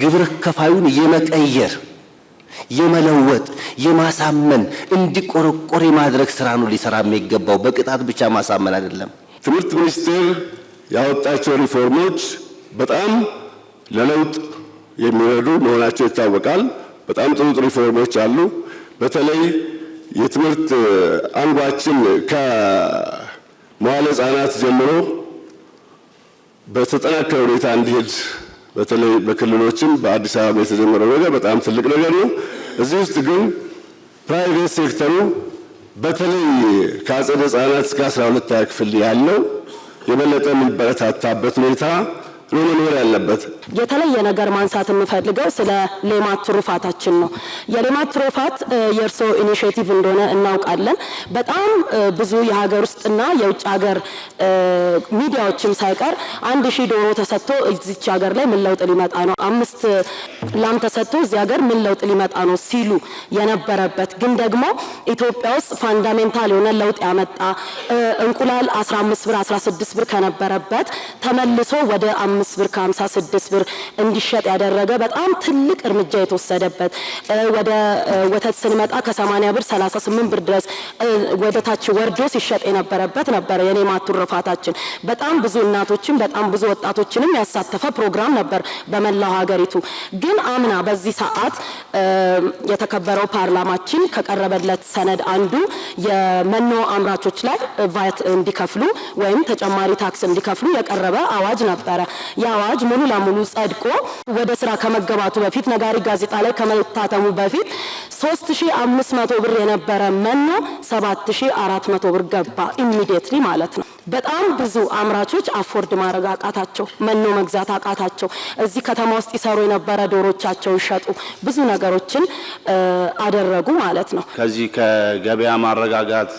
ግብር ከፋዩን የመቀየር የመለወጥ የማሳመን እንዲቆረቆር የማድረግ ስራ ነው ሊሰራ የሚገባው። በቅጣት ብቻ ማሳመን አይደለም። ትምህርት ሚኒስቴር ያወጣቸው ሪፎርሞች በጣም ለለውጥ የሚረዱ መሆናቸው ይታወቃል። በጣም ጥሩ ሪፎርሞች አሉ። በተለይ የትምህርት አንጓችን ከመዋለ ሕጻናት ጀምሮ በተጠናከረ ሁኔታ እንዲሄድ በተለይ በክልሎችም በአዲስ አበባ የተጀመረው ነገር በጣም ትልቅ ነገር ነው። እዚህ ውስጥ ግን ፕራይቬት ሴክተሩ በተለይ ከአጸደ ሕጻናት እስከ 12ኛ ክፍል ያለው የበለጠ የሚበረታታበት ሁኔታ ነው መኖር ያለበት። የተለየ ነገር ማንሳት የምፈልገው ስለ ሌማት ትሩፋታችን ነው። የሌማት ትሩፋት የእርሶ ኢኒሼቲቭ እንደሆነ እናውቃለን። በጣም ብዙ የሀገር ውስጥና የውጭ ሀገር ሚዲያዎችም ሳይቀር 1000 ዶሮ ተሰጥቶ እዚች ሀገር ላይ ምን ለውጥ ሊመጣ ነው፣ 5 ላም ተሰጥቶ እዚህ ሀገር ምን ለውጥ ሊመጣ ነው ሲሉ የነበረበት ግን ደግሞ ኢትዮጵያ ውስጥ ፋንዳሜንታል የሆነ ለውጥ ያመጣ እንቁላል 15 ብር 16 ብር ከነበረበት ተመልሶ ወደ 5 ብር ከ56 ብር እንዲሸጥ ያደረገ በጣም ትልቅ እርምጃ የተወሰደበት ወደ ወተት ስንመጣ ከ80 ብር 38 ብር ድረስ ወደ ታች ወርዶ ሲሸጥ የነበረበት ነበር። የሌማት ትሩፋታችን በጣም ብዙ እናቶችን በጣም ብዙ ወጣቶችንም ያሳተፈ ፕሮግራም ነበር በመላው ሀገሪቱ። ግን አምና በዚህ ሰዓት የተከበረው ፓርላማችን ከቀረበለት ሰነድ አንዱ የመኖ አምራቾች ላይ ቫት እንዲከፍሉ ወይም ተጨማሪ ታክስ እንዲከፍሉ የቀረበ አዋጅ ነበረ። የአዋጅ ሙሉ ለሙሉ ጸድቆ ወደ ስራ ከመገባቱ በፊት ነጋሪት ጋዜጣ ላይ ከመታተሙ በፊት 3500 ብር የነበረ መኖ 7400 ብር ገባ ኢሚዲየትሊ ማለት ነው። በጣም ብዙ አምራቾች አፎርድ ማድረግ አቃታቸው፣ መኖ መግዛት አቃታቸው። እዚህ ከተማ ውስጥ ይሰሩ የነበረ ዶሮቻቸው ይሸጡ፣ ብዙ ነገሮችን አደረጉ ማለት ነው። ከዚህ ከገበያ ማረጋጋት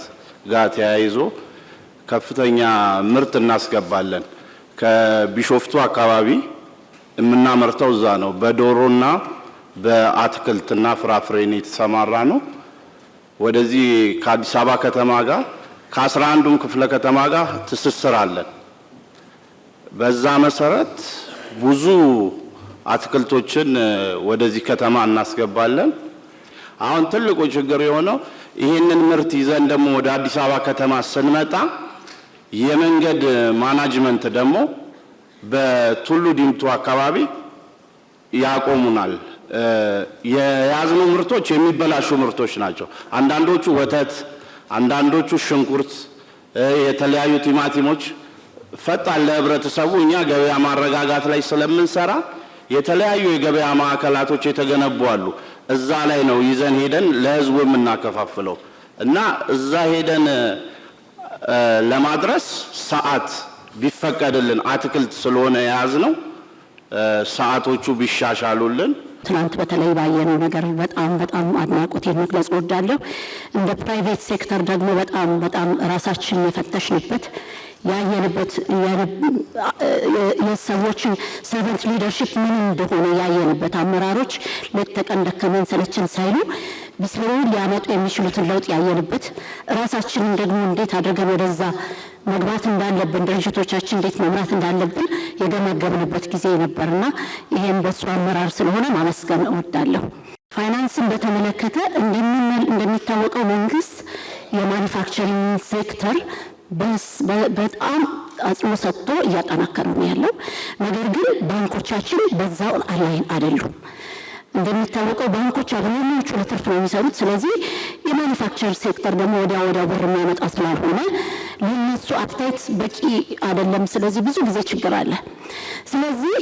ጋር ተያይዞ ከፍተኛ ምርት እናስገባለን። ከቢሾፍቱ አካባቢ የምናመርተው እዛ ነው። በዶሮና በአትክልትና ፍራፍሬን የተሰማራ ነው። ወደዚህ ከአዲስ አበባ ከተማ ጋር ከ11ዱም ክፍለ ከተማ ጋር ትስስር አለን። በዛ መሰረት ብዙ አትክልቶችን ወደዚህ ከተማ እናስገባለን። አሁን ትልቁ ችግር የሆነው ይህንን ምርት ይዘን ደግሞ ወደ አዲስ አበባ ከተማ ስንመጣ የመንገድ ማናጅመንት ደግሞ በቱሉ ዲምቱ አካባቢ ያቆሙናል። የያዝነው ምርቶች የሚበላሹ ምርቶች ናቸው። አንዳንዶቹ ወተት፣ አንዳንዶቹ ሽንኩርት፣ የተለያዩ ቲማቲሞች ፈጣን ለህብረተሰቡ እኛ ገበያ ማረጋጋት ላይ ስለምንሰራ የተለያዩ የገበያ ማዕከላቶች የተገነቡ አሉ። እዛ ላይ ነው ይዘን ሄደን ለህዝቡ የምናከፋፍለው እና እዛ ሄደን ለማድረስ ሰዓት ቢፈቀድልን አትክልት ስለሆነ የያዝነው ሰዓቶቹ ቢሻሻሉልን። ትናንት በተለይ ባየነው ነገር በጣም አድናቆቴን መግለጽ እወዳለሁ። እንደ ፕራይቬት ሴክተር ደግሞ በጣም ራሳችንን የፈተሽንበት ያየንበት የሰዎችን ሰርቨንት ሊደርሺፕ ምን እንደሆነ ያየንበት አመራሮች ለተቀን ደከመን ሰለቸን ሳይሉ ቢሰሩ ሊያመጡ የሚችሉትን ለውጥ ያየንበት ራሳችንን ደግሞ እንዴት አድርገን ወደዛ መግባት እንዳለብን ድርጅቶቻችን እንዴት መምራት እንዳለብን የገመገብንበት ጊዜ ነበርና ይሄን በሱ አመራር ስለሆነ ማመስገን እወዳለሁ። ፋይናንስን በተመለከተ እንደሚታወቀው መንግስት የማኒፋክቸሪንግ ሴክተር በጣም አጽንኦ ሰጥቶ እያጠናከረው ነው ያለው። ነገር ግን ባንኮቻችን በዛው አላይን አይደሉም። እንደሚታወቀው ባንኮች አብዛኞቹ ለትርፍ ነው የሚሰሩት። ስለዚህ የማኒፋክቸር ሴክተር ደግሞ ወዲያ ብር የሚያመጣ ስላልሆነ ለነሱ አፕታይት በቂ አይደለም። ስለዚህ ብዙ ጊዜ ችግር አለ። ስለዚህ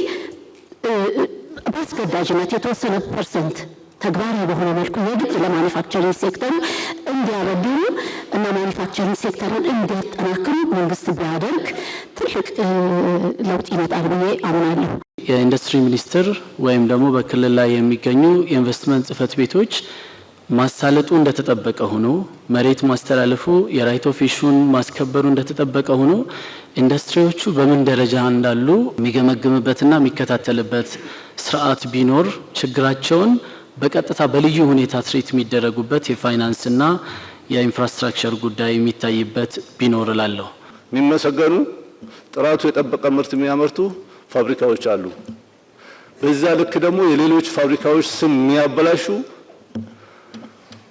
በአስገዳጅነት የተወሰነ ፐርሰንት ተግባራዊ በሆነ መልኩ የግድ ለማኒፋክቸሪንግ ሴክተሩ እንዲያበድሩ እና ማኒፋክቸሪንግ ሴክተሩን እንዲያጠናክሩ መንግስት ቢያደርግ ትልቅ ለውጥ ይመጣል ብዬ አምናለሁ። የኢንዱስትሪ ሚኒስቴር ወይም ደግሞ በክልል ላይ የሚገኙ የኢንቨስትመንት ጽህፈት ቤቶች ማሳለጡ እንደተጠበቀ ሆኖ መሬት ማስተላለፉ የራይት ኦፍ ኢሹን ማስከበሩ እንደተጠበቀ ሆኖ ኢንዱስትሪዎቹ በምን ደረጃ እንዳሉ የሚገመግምበትና የሚከታተልበት ስርዓት ቢኖር ችግራቸውን በቀጥታ በልዩ ሁኔታ ትሪት የሚደረጉበት የፋይናንስና የኢንፍራስትራክቸር ጉዳይ የሚታይበት ቢኖር እላለሁ። የሚመሰገኑ ጥራቱ የጠበቀ ምርት የሚያመርቱ ፋብሪካዎች አሉ። በዛ ልክ ደግሞ የሌሎች ፋብሪካዎች ስም የሚያበላሹ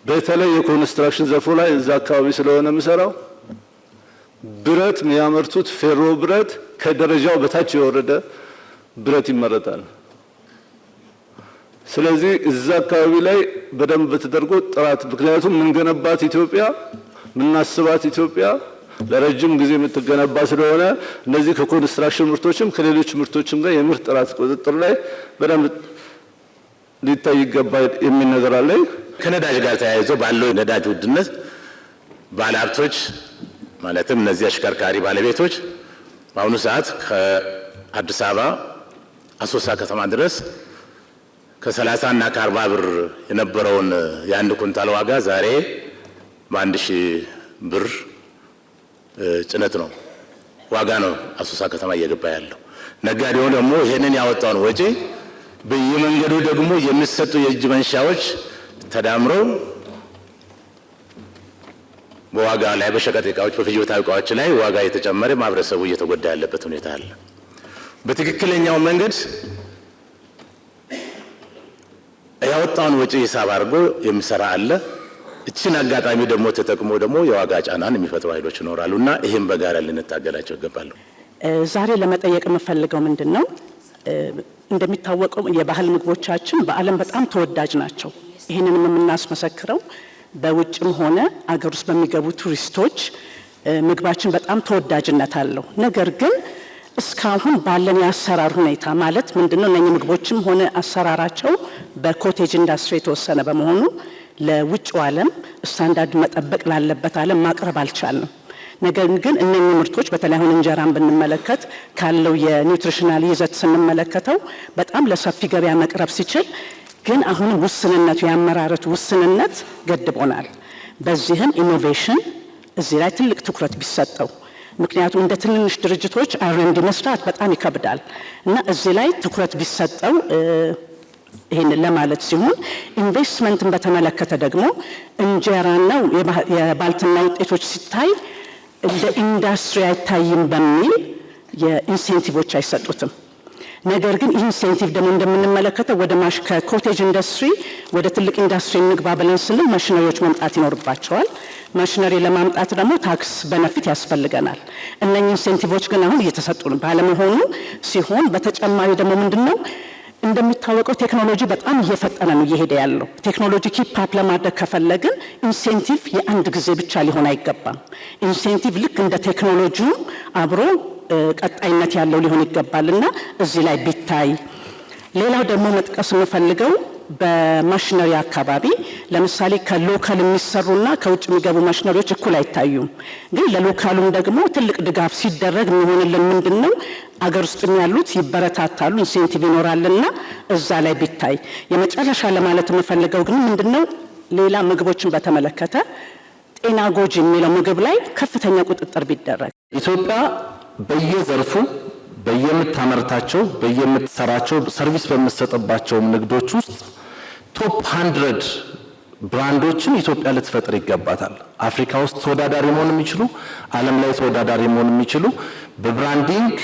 በተለይ የኮንስትራክሽን ዘርፉ ላይ እዛ አካባቢ ስለሆነ የምሰራው ብረት የሚያመርቱት ፌሮ ብረት ከደረጃው በታች የወረደ ብረት ይመረታል። ስለዚህ እዛ አካባቢ ላይ በደንብ ተደርጎ ጥራት ምክንያቱም ምንገነባት ኢትዮጵያ ምናስባት ኢትዮጵያ ለረጅም ጊዜ የምትገነባ ስለሆነ እነዚህ ከኮንስትራክሽን ምርቶችም ከሌሎች ምርቶችም ጋር የምርት ጥራት ቁጥጥር ላይ በደንብ ሊታይ ይገባል የሚል ነገር አለ። ከነዳጅ ጋር ተያይዞ ባለው ነዳጅ ውድነት ባለሀብቶች ማለትም እነዚህ አሽከርካሪ ባለቤቶች በአሁኑ ሰዓት ከአዲስ አበባ አሶሳ ከተማ ድረስ ከ30 እና ከ40 ብር የነበረውን የአንድ ኩንታል ዋጋ ዛሬ በ1000 ብር ጭነት ነው ዋጋ ነው አሶሳ ከተማ እየገባ ያለው። ነጋዴው ደግሞ ይሄንን ያወጣውን ወጪ በየመንገዱ ደግሞ የሚሰጡ የእጅ መንሻዎች ተዳምረው በዋጋ ላይ በሸቀጥ ዕቃዎች በፍጆታ ዕቃዎች ላይ ዋጋ የተጨመረ ማህበረሰቡ እየተጎዳ ያለበት ሁኔታ አለ። በትክክለኛው መንገድ ያወጣውን ወጪ ሂሳብ አድርጎ የሚሰራ አለ። እቺን አጋጣሚ ደግሞ ተጠቅሞ ደግሞ የዋጋ ጫናን የሚፈጥሩ ኃይሎች ይኖራሉና ይሄን በጋራ ልንታገላቸው ይገባል። ዛሬ ለመጠየቅ የምፈልገው ምንድነው እንደሚታወቀው የባህል ምግቦቻችን በዓለም በጣም ተወዳጅ ናቸው። ይሄንንም የምናስመሰክረው በውጭም ሆነ አገር ውስጥ በሚገቡ ቱሪስቶች ምግባችን በጣም ተወዳጅነት አለው። ነገር ግን እስካሁን ባለን የአሰራር ሁኔታ ማለት ምንድነው እነኚህ ምግቦችም ሆነ አሰራራቸው በኮቴጅ ኢንዱስትሪ የተወሰነ በመሆኑ ለውጭው ዓለም ስታንዳርድ መጠበቅ ላለበት ዓለም ማቅረብ አልቻልንም። ነገር ግን እነኚህ ምርቶች በተለይ አሁን እንጀራን ብንመለከት ካለው የኒውትሪሽናል ይዘት ስንመለከተው በጣም ለሰፊ ገበያ መቅረብ ሲችል ግን አሁን ውስንነቱ ያመራረቱ ውስንነት ገድቦናል። በዚህም ኢኖቬሽን እዚህ ላይ ትልቅ ትኩረት ቢሰጠው ምክንያቱም እንደ ትንንሽ ድርጅቶች አር&ዲ መስራት በጣም ይከብዳል እና እዚህ ላይ ትኩረት ቢሰጠው ይሄን ለማለት ሲሆን ኢንቨስትመንትን በተመለከተ ደግሞ እንጀራና የባልትና ውጤቶች ሲታይ እንደ ኢንዱስትሪ አይታይም በሚል የኢንሴንቲቮች አይሰጡትም። ነገር ግን ኢንሴንቲቭ ደግሞ እንደምንመለከተው ወደ ከኮቴጅ ኢንዱስትሪ ወደ ትልቅ ኢንዱስትሪ እንግባ ብለን ስንል ማሽነሪዎች መምጣት ይኖርባቸዋል። ማሽነሪ ለማምጣት ደግሞ ታክስ በነፊት ያስፈልገናል። እነኚህ ኢንሴንቲቮች ግን አሁን እየተሰጡ ባለመሆኑ ሲሆን በተጨማሪ ደግሞ ምንድነው እንደሚታወቀው ቴክኖሎጂ በጣም እየፈጠነ ነው እየሄደ ያለው። ቴክኖሎጂ ኪፕ አፕ ለማድረግ ከፈለግን ኢንሴንቲቭ የአንድ ጊዜ ብቻ ሊሆን አይገባም። ኢንሴንቲቭ ልክ እንደ ቴክኖሎጂው አብሮ ቀጣይነት ያለው ሊሆን ይገባልና እዚህ ላይ ቢታይ። ሌላው ደግሞ መጥቀስ የምፈልገው በማሽነሪ አካባቢ ለምሳሌ ከሎካል የሚሰሩና ከውጭ የሚገቡ ማሽነሪዎች እኩል አይታዩም። ግን ለሎካሉም ደግሞ ትልቅ ድጋፍ ሲደረግ የሚሆንልን ምንድነው አገር ውስጥ ያሉት ይበረታታሉ፣ ኢንሴንቲቭ ይኖራልና እዛ ላይ ቢታይ። የመጨረሻ ለማለት የምፈልገው ግን ምንድነው ሌላ ምግቦችን በተመለከተ ጤና ጎጂ የሚለው ምግብ ላይ ከፍተኛ ቁጥጥር ቢደረግ ኢትዮጵያ በየዘርፉ በየምታመርታቸው በየምትሰራቸው ሰርቪስ በመሰጠባቸው ንግዶች ውስጥ ቶፕ 100 ብራንዶችን ኢትዮጵያ ልትፈጥር ይገባታል። አፍሪካ ውስጥ ተወዳዳሪ መሆን የሚችሉ ዓለም ላይ ተወዳዳሪ መሆን የሚችሉ በብራንዲንግ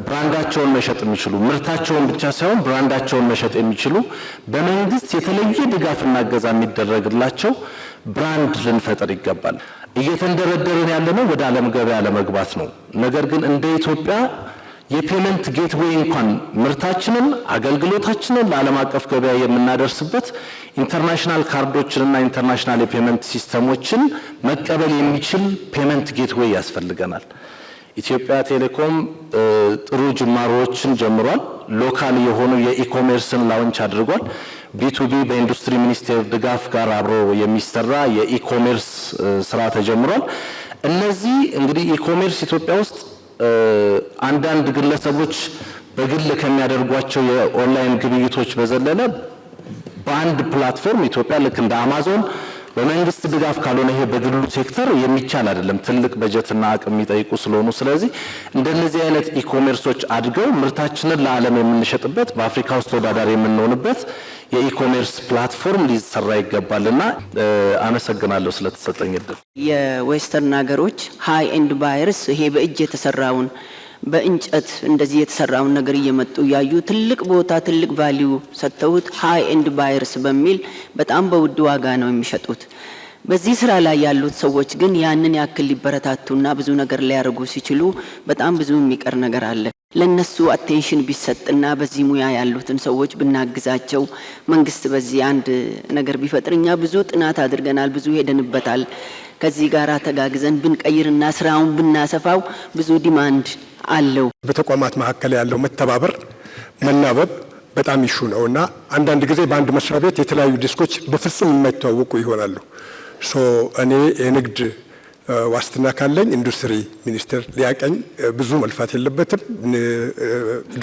ብራንዳቸውን መሸጥ የሚችሉ ምርታቸውን ብቻ ሳይሆን ብራንዳቸውን መሸጥ የሚችሉ በመንግስት የተለየ ድጋፍና እገዛ የሚደረግላቸው ብራንድ ልንፈጥር ይገባል። እየተንደረደርን ያለነው ወደ ዓለም ገበያ ለመግባት ነው። ነገር ግን እንደ ኢትዮጵያ የፔመንት ጌትዌይ እንኳን ምርታችንን አገልግሎታችንን ለዓለም አቀፍ ገበያ የምናደርስበት ኢንተርናሽናል ካርዶችንና ኢንተርናሽናል የፔመንት ሲስተሞችን መቀበል የሚችል ፔመንት ጌትዌይ ያስፈልገናል። ኢትዮጵያ ቴሌኮም ጥሩ ጅማሮችን ጀምሯል። ሎካል የሆኑ የኢኮሜርስን ላውንች አድርጓል። ቢቱቢ በኢንዱስትሪ ሚኒስቴር ድጋፍ ጋር አብሮ የሚሰራ የኢኮሜርስ ስራ ተጀምሯል። እነዚህ እንግዲህ ኢኮሜርስ ኢትዮጵያ ውስጥ አንዳንድ ግለሰቦች በግል ከሚያደርጓቸው የኦንላይን ግብይቶች በዘለለ በአንድ ፕላትፎርም ኢትዮጵያ ልክ እንደ አማዞን በመንግስት ድጋፍ ካልሆነ ይሄ በግሉ ሴክተር የሚቻል አይደለም። ትልቅ በጀትና አቅም የሚጠይቁ ስለሆኑ ስለዚህ እንደነዚህ አይነት ኢኮሜርሶች አድገው ምርታችንን ለዓለም የምንሸጥበት በአፍሪካ ውስጥ ተወዳዳሪ የምንሆንበት የኢኮሜርስ ፕላትፎርም ሊሰራ ይገባልና አመሰግናለሁ ስለተሰጠኝ እድል። የዌስተርን ሀገሮች ሃይ ኤንድ ባየርስ ይሄ በእጅ የተሰራውን በእንጨት እንደዚህ የተሰራውን ነገር እየመጡ ያዩ ትልቅ ቦታ ትልቅ ቫልዩ ሰጥተውት ሃይ ኤንድ ባየርስ በሚል በጣም በውድ ዋጋ ነው የሚሸጡት። በዚህ ስራ ላይ ያሉት ሰዎች ግን ያንን ያክል ሊበረታቱና ብዙ ነገር ሊያደርጉ ሲችሉ በጣም ብዙ የሚቀር ነገር አለ። ለነሱ አቴንሽን ቢሰጥና በዚህ ሙያ ያሉትን ሰዎች ብናግዛቸው መንግስት በዚህ አንድ ነገር ቢፈጥርኛ ብዙ ጥናት አድርገናል፣ ብዙ ሄደንበታል። ከዚህ ጋር ተጋግዘን ብንቀይርና ስራውን ብናሰፋው ብዙ ዲማንድ አለው። በተቋማት መካከል ያለው መተባበር መናበብ በጣም ይሹ ነውና አንዳንድ ጊዜ በአንድ መስሪያ ቤት የተለያዩ ዲስኮች በፍጹም የማይተዋወቁ ይሆናሉ። እኔ የንግድ ዋስትና ካለኝ ኢንዱስትሪ ሚኒስቴር ሊያቀኝ ብዙ መልፋት የለበትም፣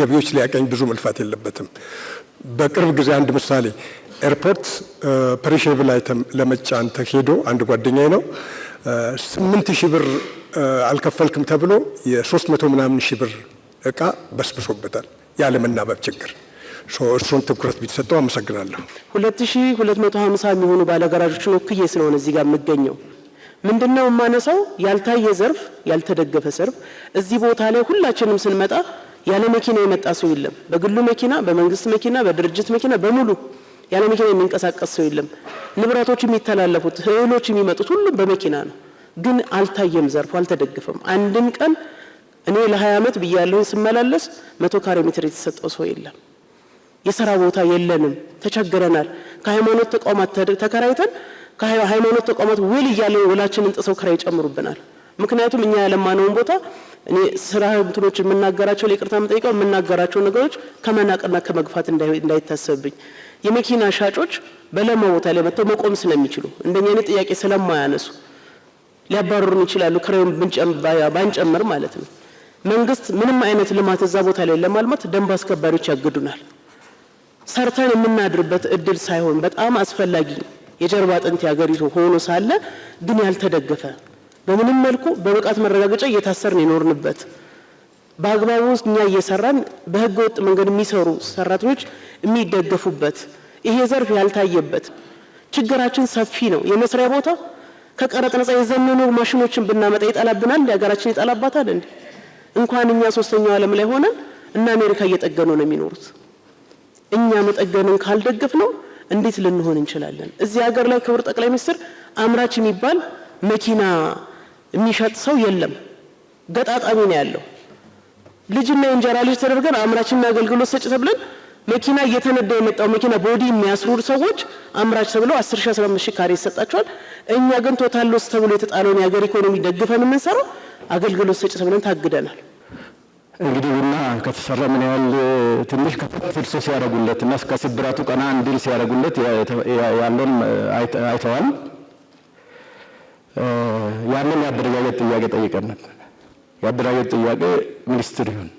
ገቢዎች ሊያቀኝ ብዙ መልፋት የለበትም። በቅርብ ጊዜ አንድ ምሳሌ ኤርፖርት ፐሪሼብል አይተም ለመጫን ተሄዶ አንድ ጓደኛዬ ነው 8000 ብር አልከፈልክም ተብሎ የ300 ምናምን ሺህ ብር እቃ በስብሶበታል ያለ መናበብ ችግር። እሱን ትኩረት ቢሰጠው አመሰግናለሁ። 2250 የሚሆኑ ባለጋራዦችን ወክዬ ስለሆነ እዚህ ጋር የምገኘው ምንድነው የማነሳው ያልታየ ዘርፍ ያልተደገፈ ዘርፍ እዚህ ቦታ ላይ ሁላችንም ስንመጣ ያለ መኪና የመጣ ሰው የለም። በግሉ መኪና፣ በመንግስት መኪና፣ በድርጅት መኪና በሙሉ ያለ መኪና የሚንቀሳቀስ ሰው የለም። ንብረቶች የሚተላለፉት እህሎች የሚመጡት ሁሉም በመኪና ነው። ግን አልታየም፣ ዘርፉ አልተደገፈም። አንድም ቀን እኔ ለ20 ዓመት ብያለሁ ስመላለስ 100 ካሬ ሜትር የተሰጠው ሰው የለም። የሥራ ቦታ የለንም፣ ተቸግረናል። ከሃይማኖት ተቋማት ተከራይተን ከሃይማኖት ተቋማት ውል እያለን ውላችንን ጥሰው ክራይ ይጨምሩብናል። ምክንያቱም እኛ ያለማነውን ቦታ እኔ ስራ እንትኖች የምናገራቸው ለይቅርታ የምጠይቀው የምናገራቸው ነገሮች ከመናቅና ከመግፋት እንዳይታሰብብኝ የመኪና ሻጮች በለማ ቦታ ላይ መጥተው መቆም ስለሚችሉ እንደኛ አይነት ጥያቄ ስለማያነሱ ሊያባረሩን ይችላሉ። ክራዩን ባንጨምር ማለት ነው። መንግስት ምንም አይነት ልማት እዛ ቦታ ላይ ለማልማት ደንብ አስከባሪዎች ያግዱናል። ሰርተን የምናድርበት እድል ሳይሆን በጣም አስፈላጊ የጀርባ አጥንት ያገሪቱ ሆኖ ሳለ ግን ያልተደገፈ በምንም መልኩ በብቃት መረጋገጫ እየታሰርን የኖርንበት በአግባቡ እኛ እየሰራን በህገ ወጥ መንገድ የሚሰሩ ሰራተኞች የሚደገፉበት ይሄ ዘርፍ ያልታየበት ችግራችን ሰፊ ነው። የመስሪያ ቦታ ከቀረጥ ነፃ የዘመኑ ማሽኖችን ብናመጣ ይጣላብናል። የሀገራችን ይጣላባታል እንዴ? እንኳን እኛ ሶስተኛው ዓለም ላይ ሆነን እና አሜሪካ እየጠገኑ ነው የሚኖሩት። እኛ መጠገንን ካልደገፍ ነው እንዴት ልንሆን እንችላለን? እዚህ ሀገር ላይ ክቡር ጠቅላይ ሚኒስትር አምራች የሚባል መኪና የሚሸጥ ሰው የለም። ገጣጣሚ ነው ያለው። ልጅና የእንጀራ ልጅ ተደርገን አምራችና አገልግሎት ሰጪ ተብለን መኪና እየተነዳ የመጣው መኪና ቦዲ የሚያስሩር ሰዎች አምራች ተብለው 10 ሺህ 15 ሺህ ካሬ ይሰጣቸዋል። እኛ ግን ቶታል ሎስ ተብሎ የተጣለውን የሀገር ኢኮኖሚ ደግፈን የምንሰራው አገልግሎት ሰጪ ተብለን ታግደናል። እንግዲህ ቡና ከተሰራ ምን ያህል ትንሽ ከፍልሶ ሲያደርጉለት እና እስከ ስብራቱ ቀና እንዲል ሲያደርጉለት ያለውን አይተዋል። ያንን የአደረጃጀት ጥያቄ ጠይቀን ነበር። የአደረጃጀት ጥያቄ ሚኒስትር ይሁን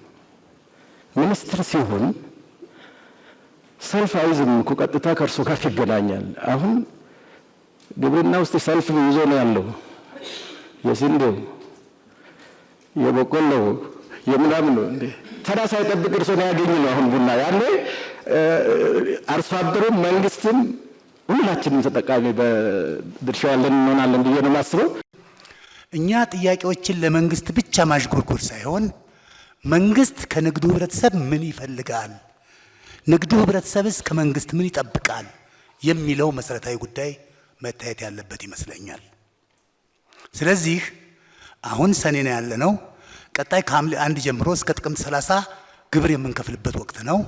ሚኒስትር ሲሆን ሰልፍ አይዝም እኮ ቀጥታ ከእርሱ ጋር ይገናኛል። አሁን ግብርና ውስጥ ሰልፍ ይዞ ነው ያለው። የስንዴው የበቆሎው የምናምን ነው እንዴ ተራ ሳይጠብቅ እርሶ ነው ያገኙ ነው። አሁን ቡና ያኔ አርሶ አደሩም መንግስትም ሁላችንም ተጠቃሚ በድርሻ ያለን እንሆናለን ብዬ ነው የማስበው። እኛ ጥያቄዎችን ለመንግስት ብቻ ማሽጎርጎር ሳይሆን መንግስት ከንግዱ ህብረተሰብ ምን ይፈልጋል፣ ንግዱ ህብረተሰብስ ከመንግስት ምን ይጠብቃል የሚለው መሰረታዊ ጉዳይ መታየት ያለበት ይመስለኛል። ስለዚህ አሁን ሰኔ ነው ያለነው። ቀጣይ ከሐምሌ 1 ጀምሮ እስከ ጥቅምት 30 ግብር የምንከፍልበት ወቅት ነው።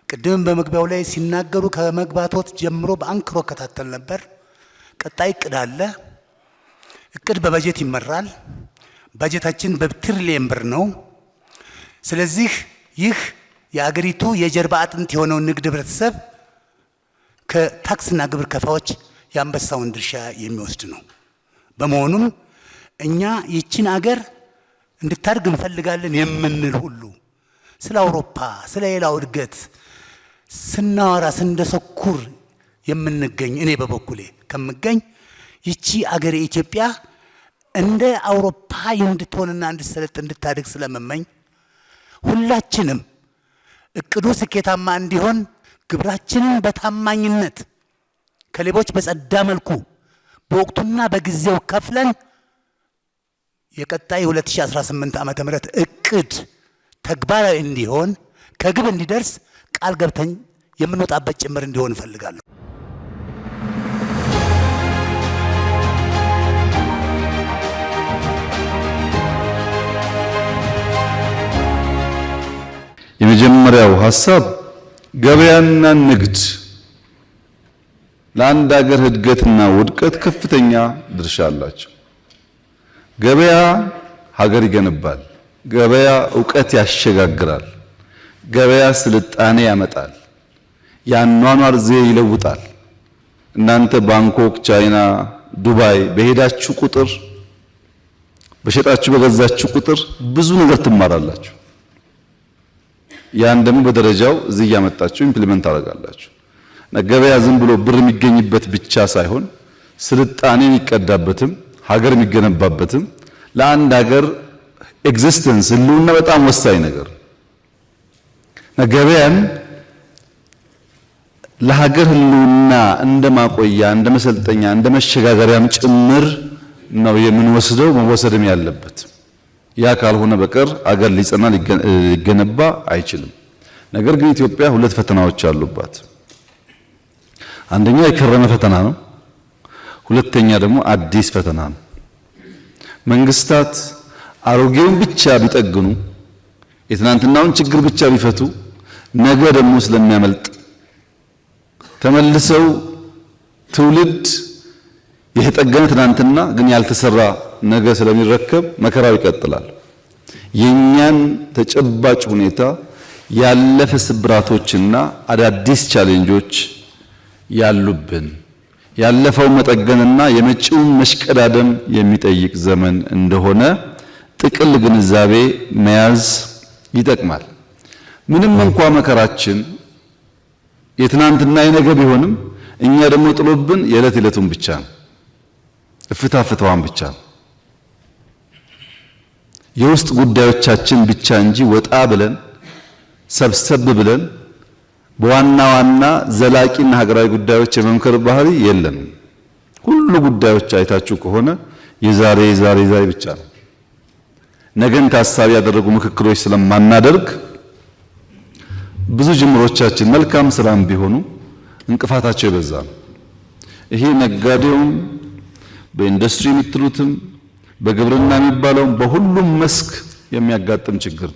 ቅድም በመግቢያው ላይ ሲናገሩ ከመግባቶት ጀምሮ በአንክሮ ከታተል ነበር። ቀጣይ እቅድ አለ። እቅድ በበጀት ይመራል። በጀታችን በትሪሊየን ብር ነው። ስለዚህ ይህ የአገሪቱ የጀርባ አጥንት የሆነው ንግድ ህብረተሰብ ከታክስና ግብር ከፋዮች የአንበሳውን ድርሻ የሚወስድ ነው። በመሆኑም እኛ ይችን አገር እንድታድግ እንፈልጋለን የምንል ሁሉ ስለ አውሮፓ ስለ ሌላው እድገት ስናወራ ስንደሰኩር የምንገኝ እኔ በበኩሌ ከምገኝ ይቺ አገር ኢትዮጵያ እንደ አውሮፓ እንድትሆንና እንድትሰለጥ እንድታድግ ስለመመኝ ሁላችንም እቅዱ ስኬታማ እንዲሆን ግብራችንን በታማኝነት ከሌቦች በጸዳ መልኩ በወቅቱና በጊዜው ከፍለን የቀጣይ 2018 ዓመተ ምህረት እቅድ ተግባራዊ እንዲሆን ከግብ እንዲደርስ ቃል ገብተን የምንወጣበት ጭምር እንዲሆን እፈልጋለሁ። የመጀመሪያው ሐሳብ ገበያና ንግድ ለአንድ ሀገር እድገትና ውድቀት ከፍተኛ ድርሻ አላቸው። ገበያ ሀገር ይገነባል። ገበያ ዕውቀት ያሸጋግራል። ገበያ ስልጣኔ ያመጣል። የአኗኗር ዘዬ ይለውጣል። እናንተ ባንኮክ፣ ቻይና፣ ዱባይ በሄዳችሁ ቁጥር በሸጣችሁ በገዛችሁ ቁጥር ብዙ ነገር ትማራላችሁ። ያን ደግሞ በደረጃው እዚህ እያመጣችሁ ኢምፕሊመንት ታደርጋላችሁ። ገበያ ዝም ብሎ ብር የሚገኝበት ብቻ ሳይሆን ስልጣኔ የሚቀዳበትም ሀገር የሚገነባበትም ለአንድ ሀገር ኤግዚስተንስ ህልውና በጣም ወሳኝ ነገር። ገበያን ለሀገር ህልውና እንደ ማቆያ፣ እንደ መሰልጠኛ፣ እንደ መሸጋገሪያም ጭምር ነው የምንወስደው መወሰድም ያለበት። ያ ካልሆነ በቀር አገር ሊጸና ሊገነባ አይችልም። ነገር ግን ኢትዮጵያ ሁለት ፈተናዎች አሉባት። አንደኛ የከረመ ፈተና ነው። ሁለተኛ ደግሞ አዲስ ፈተና ነው። መንግስታት አሮጌውን ብቻ ቢጠግኑ፣ የትናንትናውን ችግር ብቻ ቢፈቱ ነገ ደግሞ ስለሚያመልጥ ተመልሰው ትውልድ የተጠገነ ትናንትና ግን ያልተሰራ ነገ ስለሚረከብ መከራው ይቀጥላል። የኛን ተጨባጭ ሁኔታ ያለፈ ስብራቶችና አዳዲስ ቻሌንጆች ያሉብን ያለፈው መጠገንና የመጪውን መሽቀዳደም የሚጠይቅ ዘመን እንደሆነ ጥቅል ግንዛቤ መያዝ ይጠቅማል። ምንም እንኳ መከራችን የትናንትና የነገ ቢሆንም እኛ ደግሞ ጥሎብን የዕለት ዕለቱን ብቻ ነው፣ እፍታፍታዋን ብቻ ነው፣ የውስጥ ጉዳዮቻችን ብቻ እንጂ ወጣ ብለን ሰብሰብ ብለን በዋና ዋና ዘላቂና ሀገራዊ ጉዳዮች የመምከር ባህሪ የለንም። ሁሉ ጉዳዮች አይታችሁ ከሆነ የዛሬ ብቻ ነው። ነገን ታሳቢ ያደረጉ ምክክሮች ስለማናደርግ ብዙ ጅምሮቻችን መልካም ስራም ቢሆኑ እንቅፋታቸው የበዛ ነው። ይሄ ነጋዴውም በኢንዱስትሪ የምትሉትም በግብርና የሚባለውም በሁሉም መስክ የሚያጋጥም ችግር።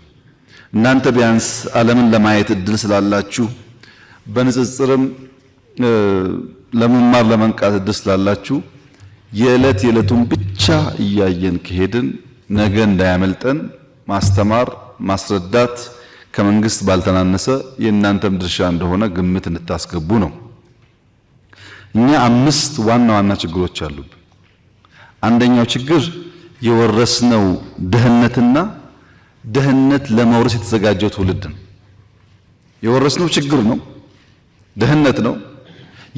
እናንተ ቢያንስ ዓለምን ለማየት እድል ስላላችሁ በንጽጽርም ለመማር ለመንቃት እድል ስላላችሁ የዕለቱን ብቻ እያየን ከሄድን ነገ እንዳያመልጠን ማስተማር ማስረዳት ከመንግስት ባልተናነሰ የእናንተም ድርሻ እንደሆነ ግምት እንድታስገቡ ነው። እኛ 5 ዋና ዋና ችግሮች አሉብን። አንደኛው ችግር የወረስነው ድህነትና ድህነት ለመውረስ የተዘጋጀው ትውልድ ነው። የወረስነው ችግር ነው፣ ድህነት ነው።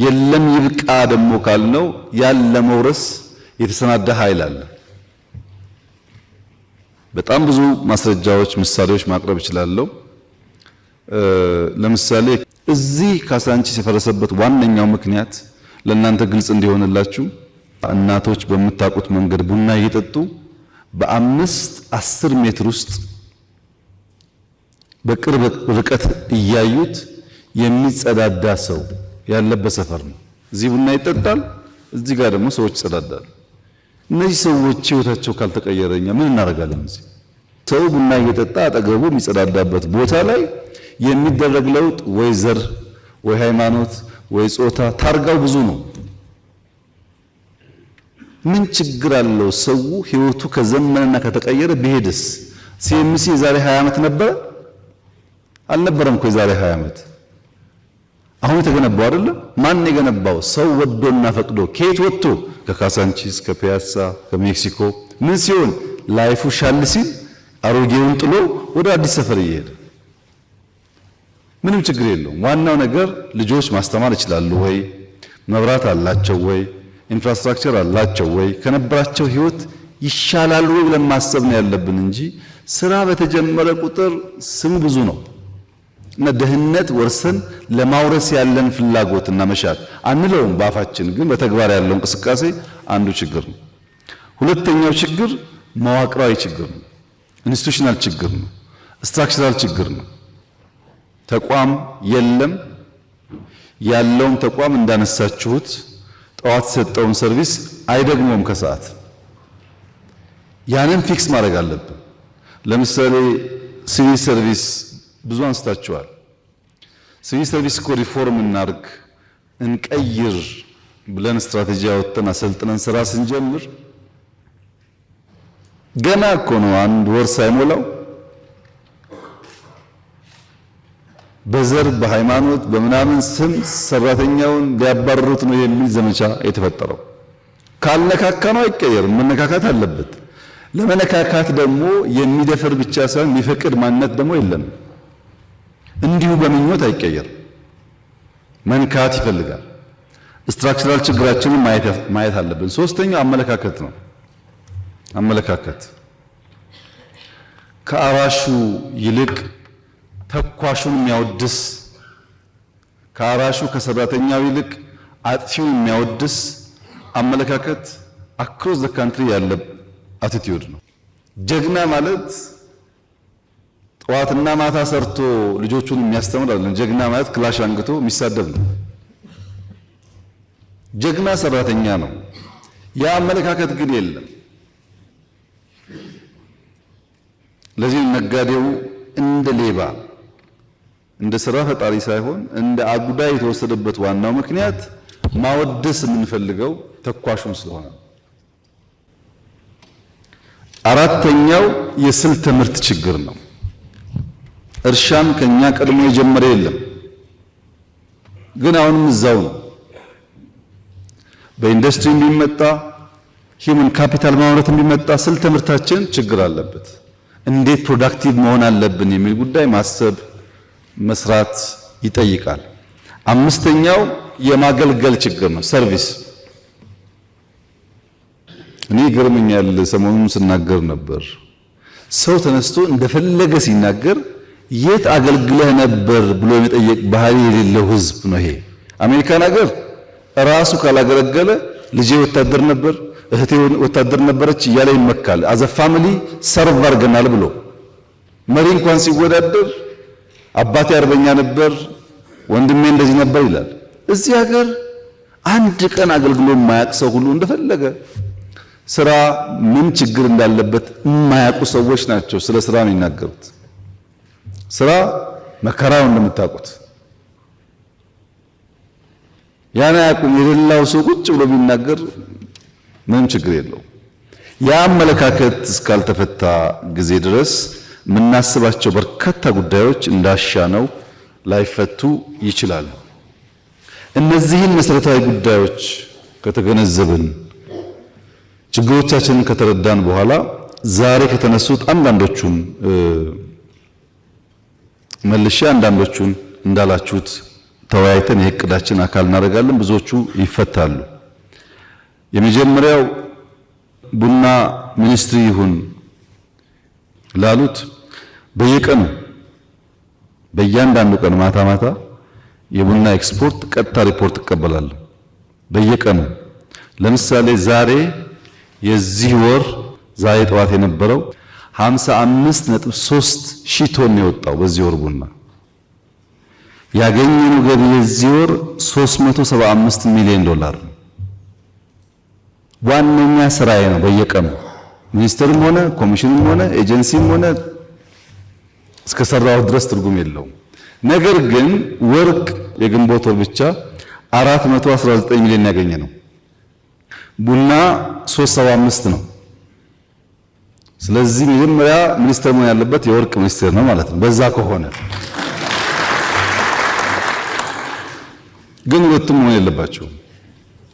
የለም ይብቃ ደግሞ ካልነው ያን ለመውረስ የተሰናዳ ኃይል አለ። በጣም ብዙ ማስረጃዎች፣ ምሳሌዎች ማቅረብ እችላለሁ። ለምሳሌ እዚህ ካሳንቺስ የፈረሰበት ዋነኛው ምክንያት ለእናንተ ግልጽ እንዲሆንላችሁ እናቶች በምታውቁት መንገድ ቡና እየጠጡ በ5-10 ሜትር ውስጥ በቅርብ ርቀት እያዩት የሚጸዳዳ ሰው ያለበት ሰፈር ነው። እዚህ ቡና ይጠጣል፣ እዚህ ጋር ደግሞ ሰዎች ይጸዳዳሉ። እነዚህ ሰዎች ህይወታቸው ካልተቀየረኛ ምን እናደርጋለን? እዚህ ሰው ቡና እየጠጣ አጠገቡ የሚጸዳዳበት ቦታ ላይ የሚደረግ ለውጥ ወይ ዘር ወይ ሃይማኖት ወይ ጾታ ታርጋው ብዙ ነው። ምን ችግር አለው? ሰው ህይወቱ ከዘመነና ከተቀየረ ቢሄድስ? ሲኤምሲ የዛሬ 20 ዓመት ነበረ አልነበረም እኮ የዛሬ 20 ዓመት። አሁን የተገነባው አይደለም። ማን የገነባው? ሰው ወዶና ፈቅዶ። ከየት ወጥቶ? ከካሳንቺስ፣ ከፒያሳ፣ ከሜክሲኮ። ምን ሲሆን ላይፉ ሻል ሲል አሮጌውን ጥሎ ወደ አዲስ ሰፈር እየሄደ ምንም ችግር የለውም። ዋናው ነገር ልጆች ማስተማር ይችላሉ ወይ? መብራት አላቸው ወይ? ኢንፍራስትራክቸር አላቸው ወይ? ከነበራቸው ህይወት ይሻላሉ ወይ ብለን ማሰብ ነው ያለብን እንጂ ስራ በተጀመረ ቁጥር ስሙ ብዙ ነው እና ድህነት ወርሰን ለማውረስ ያለን ፍላጎትና መሻት አንለውም በአፋችን፣ ግን በተግባር ያለው እንቅስቃሴ አንዱ ችግር ነው። ሁለተኛው ችግር መዋቅራዊ ችግር ነው። ኢንስቲቱሽናል ችግር ነው፣ ስትራክቸራል ችግር ነው። ተቋም የለም። ያለውም ተቋም እንዳነሳችሁት ጠዋት የሰጠውን ሰርቪስ አይደግሞም ከሰዓት። ያንን ፊክስ ማድረግ አለብን። ለምሳሌ ሲቪል ሰርቪስ ብዙ አንስታችኋል። ሲቪል ሰርቪስ እኮ ሪፎርም እናርግ እንቀይር ብለን ስትራቴጂ አወጥተን አሰልጥነን ስራ ስንጀምር ገና እኮ ነው አንድ ወር ሳይሞላው በዘር በሃይማኖት በምናምን ስም ሰራተኛውን ሊያባርሩት ነው የሚል ዘመቻ የተፈጠረው። ካልነካካ ነው አይቀየርም፣ መነካካት አለበት። ለመነካካት ደግሞ የሚደፍር ብቻ ሳይሆን የሚፈቅድ ማንነት ደግሞ የለም። እንዲሁ በምኞት አይቀየርም፣ መንካት ይፈልጋል። ስትራክቸራል ችግራችንን ማየት አለብን። ሶስተኛው አመለካከት ነው። አመለካከት ከአራሹ ይልቅ ተኳሹን የሚያወድስ፣ ከአራሹ ከሰራተኛው ይልቅ አጥፊውን የሚያወድስ አመለካከት አክሮስ ዘ ካንትሪ ያለ አቲቲዩድ ነው። ጀግና ማለት ጠዋትና ማታ ሰርቶ ልጆቹን የሚያስተምር አይደለም። ጀግና ማለት ክላሽ አንግቶ የሚሳደብ ነው። ጀግና ሰራተኛ ነው። ያ አመለካከት ግን የለም። ለዚህ ነጋዴው እንደ ሌባ እንደ ስራ ፈጣሪ ሳይሆን እንደ አጉዳይ የተወሰደበት ዋናው ምክንያት ማወደስ የምንፈልገው ተኳሹን ስለሆነ። አራተኛው የስልት ትምህርት ችግር ነው። እርሻን ከኛ ቀድሞ የጀመረ የለም፣ ግን አሁንም እዛው ነው። በኢንዱስትሪ የሚመጣ ሂውመን ካፒታል ማምረት የሚመጣ ስልት ትምህርታችን ችግር አለበት። እንዴት ፕሮዳክቲቭ መሆን አለብን የሚል ጉዳይ ማሰብ መስራት ይጠይቃል። አምስተኛው የማገልገል ችግር ነው፣ ሰርቪስ። እኔ ይገርመኛል፣ ሰሞኑን ስናገር ነበር። ሰው ተነስቶ እንደፈለገ ሲናገር የት አገልግለህ ነበር ብሎ የመጠየቅ ባህሪ የሌለው ህዝብ ነው ይሄ። አሜሪካን ሀገር ራሱ ካላገለገለ ልጄ ወታደር ነበር፣ እህቴ ወታደር ነበረች እያለ ይመካል። አዘ ፋሚሊ ሰርቭ አድርገናል ብሎ መሪ እንኳን ሲወዳደር አባቴ አርበኛ ነበር፣ ወንድሜ እንደዚህ ነበር ይላል። እዚህ ሀገር አንድ ቀን አገልግሎ የማያውቅ ሰው ሁሉ እንደፈለገ ስራ ምን ችግር እንዳለበት የማያውቁ ሰዎች ናቸው ስለ ስራ የሚናገሩት። ስራ መከራው እንደምታውቁት ያን አያውቁም። የሌላው ሰው ቁጭ ብሎ ቢናገር ምንም ችግር የለውም። ያ አመለካከት እስካልተፈታ ጊዜ ድረስ የምናስባቸው በርካታ ጉዳዮች እንዳሻነው ላይፈቱ ይችላሉ። እነዚህን መሰረታዊ ጉዳዮች ከተገነዘብን ችግሮቻችንን ከተረዳን በኋላ ዛሬ ከተነሱት አንዳንዶቹን መልሼ አንዳንዶቹን እንዳላችሁት ተወያይተን የእቅዳችን አካል እናደርጋለን። ብዙዎቹ ይፈታሉ። የመጀመሪያው ቡና ሚኒስትሪ ይሁን ላሉት በየቀኑ በእያንዳንዱ ቀን ማታ ማታ የቡና ኤክስፖርት ቀጥታ ሪፖርት እቀበላለሁ። በየቀኑ ለምሳሌ ዛሬ የዚህ ወር ዛሬ ጠዋት የነበረው 55.3 ሺህ ቶን የወጣው በዚህ ወር ቡና ያገኘነው ገቢ የዚህ ወር 375 ሚሊዮን ዶላር ነው። ዋነኛ ስራዬ ነው። በየቀኑ ሚኒስትርም ሆነ ኮሚሽንም ሆነ ኤጀንሲም ሆነ እስከሰራው ድረስ ትርጉም የለውም። ነገር ግን ወርቅ የግንቦት ወር ብቻ 419 ሚሊዮን ያገኘ ነው። ቡና 375 ነው። ስለዚህ መጀመሪያ ሚኒስትር መሆን ያለበት የወርቅ ሚኒስትር ነው ማለት ነው። በዛ ከሆነ ግን ሁለቱም መሆን የለባቸው።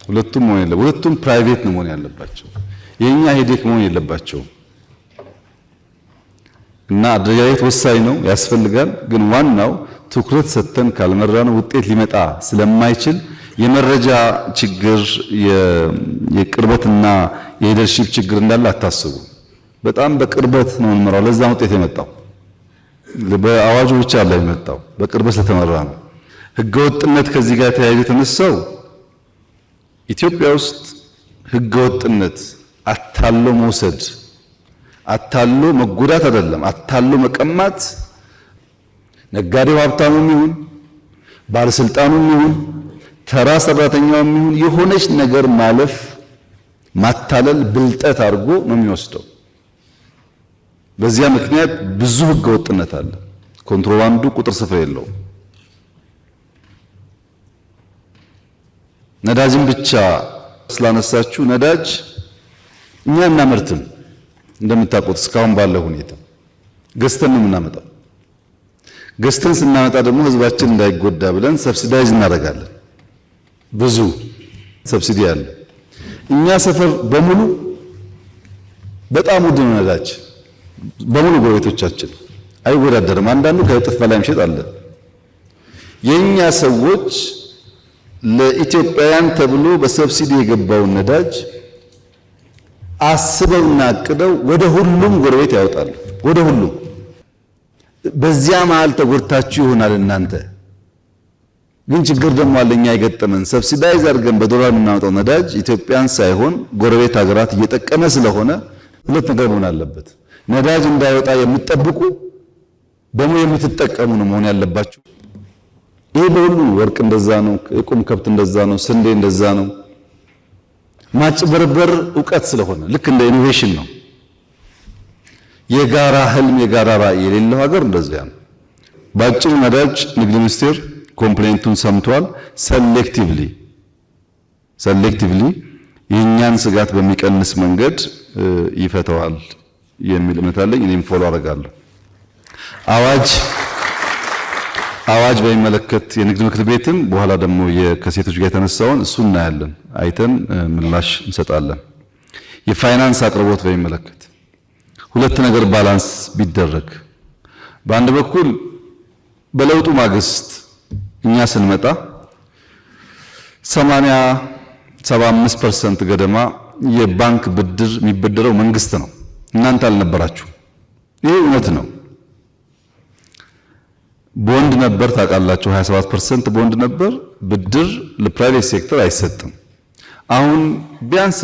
ሁለቱም ፕራይቬት ነው መሆን ያለባቸው። የኛ ሄዴክ መሆን የለባቸው። እና አደረጃጀት ወሳኝ ነው፣ ያስፈልጋል። ግን ዋናው ትኩረት ሰጥተን ካልመራነው ውጤት ሊመጣ ስለማይችል የመረጃ ችግር የቅርበትና የሊደርሺፕ ችግር እንዳለ አታስቡ። በጣም በቅርበት ነው የምንመራው። ለዛ ውጤት የመጣው በአዋጁ ብቻ ላይ የመጣው በቅርበት ስለተመራ ነው። ህገወጥነት ከዚህ ጋር ተያይዞ የተነሳው ኢትዮጵያ ውስጥ ህገወጥነት፣ አታሎ መውሰድ፣ አታሎ መጎዳት አይደለም፣ አታሎ መቀማት ነጋዴው ሀብታሙም ይሁን ባለስልጣኑም ይሁን ተራ ሰራተኛውም ይሁን የሆነች ነገር ማለፍ ማታለል ብልጠት አድርጎ ነው የሚወስደው። በዚያ ምክንያት ብዙ ህገወጥነት አለ። ኮንትሮባንዱ ቁጥር ስፍር የለውም። ነዳጅን ብቻ ስላነሳችሁ ነዳጅ እኛ እናመርትም። እንደምታውቁት እስካሁን ባለው ሁኔታ ገዝተን ነው የምናመጣው። ገዝተን ስናመጣ ደግሞ ህዝባችን እንዳይጎዳ ብለን ሰብሲዳይዝ እናደርጋለን። ብዙ ሰብሲዲ አለ። እኛ ሰፈር በሙሉ በጣም ውድ ነው ነዳጅ። በሙሉ ጎረቤቶቻችን አይወዳደርም። አንዳንዱ ከእጥፍ በላይ መሸጥ አለ። የኛ ሰዎች ለኢትዮጵያውያን ተብሎ በሰብሲዲ የገባውን ነዳጅ አስበውና አቅደው ወደ ሁሉም ጎረቤት ያወጣሉ። ወደ ሁሉም በዚያ መሃል ተጎድታችሁ ይሆናል እናንተ። ግን ችግር ደግሞ አለኛ የገጠመን ሰብሲዳይዝ አድርገን በዶላር የምናወጣው ነዳጅ ኢትዮጵያን ሳይሆን ጎረቤት ሀገራት እየጠቀመ ስለሆነ ሁለት ነገር መሆን አለበት። ነዳጅ እንዳይወጣ የምትጠብቁ ደግሞ የምትጠቀሙ ነው መሆን ያለባችሁ። ይሄ በሁሉ ወርቅ እንደዛ ነው፣ ቁም ከብት እንደዛ ነው፣ ስንዴ እንደዛ ነው። ማጭበርበር ዕውቀት ስለሆነ ልክ እንደ ኢኖቬሽን ነው። የጋራ ህልም የጋራ ራዕይ የሌለው ሀገር እንደዚያ ነው። ባጭሩ ነዳጅ ንግድ ሚኒስቴር ኮምፕሌንቱን ሰምቷል። ሰሌክቲቭሊ የእኛን ስጋት በሚቀንስ መንገድ ይፈተዋል የሚል እምነት አለኝ። እኔም ፎሎ አደርጋለሁ። አዋጅ በሚመለከት የንግድ ምክር ቤትም በኋላ ደግሞ ከሴቶች ጋር የተነሳውን እሱ እናያለን፣ አይተን ምላሽ እንሰጣለን። የፋይናንስ አቅርቦት በሚመለከት ሁለት ነገር ባላንስ ቢደረግ፣ በአንድ በኩል በለውጡ ማግስት እኛ ስንመጣ 80-75% ገደማ የባንክ ብድር የሚበደረው መንግስት ነው። እናንተ አልነበራችሁ። ይሄ እውነት ነው። ቦንድ ነበር፣ ታውቃላችሁ። 27% ቦንድ ነበር። ብድር ለፕራይቬት ሴክተር አይሰጥም። አሁን ቢያንስ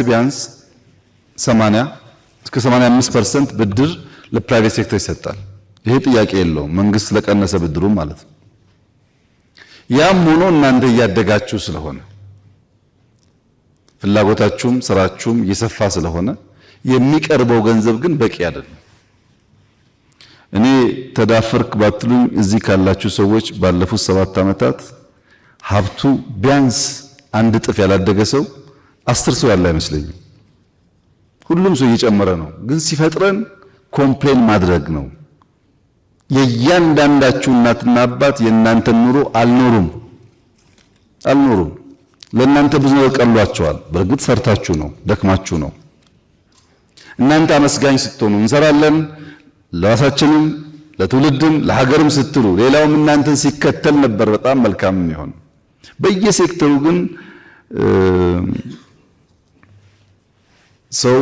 80-85% ብድር ለፕራይቬት ሴክተር ይሰጣል። ይሄ ጥያቄ የለውም፣ መንግስት ስለቀነሰ ብድሩ ማለት ነው። ያም ሆኖ እናንተ እያደጋችሁ ስለሆነ ፍላጎታችሁም ስራችሁም እየሰፋ ስለሆነ የሚቀርበው ገንዘብ ግን በቂ አይደለም። እኔ ተዳፈርክ ባትሉኝ እዚህ ካላችሁ ሰዎች ባለፉት 7 ዓመታት ሀብቱ ቢያንስ አንድ እጥፍ ያላደገ ሰው 10 ሰው ያለ አይመስለኝም። ሁሉም ሰው እየጨመረ ነው። ግን ሲፈጥረን ኮምፕሌን ማድረግ ነው። የእያንዳንዳችሁ እናትና አባት የእናንተን ኑሮ አልኖሩም። ለእናንተ ብዙ ነገር ቀሏቸዋል። በእርግጥ ሰርታችሁ ነው፣ ደክማችሁ ነው። እናንተ አመስጋኝ ስትሆኑ እንሰራለን ለራሳችንም ለትውልድም ለሀገርም ስትሉ፣ ሌላውም እናንተን ሲከተል ነበር በጣም መልካም የሚሆን። በየሴክተሩ ግን ሰው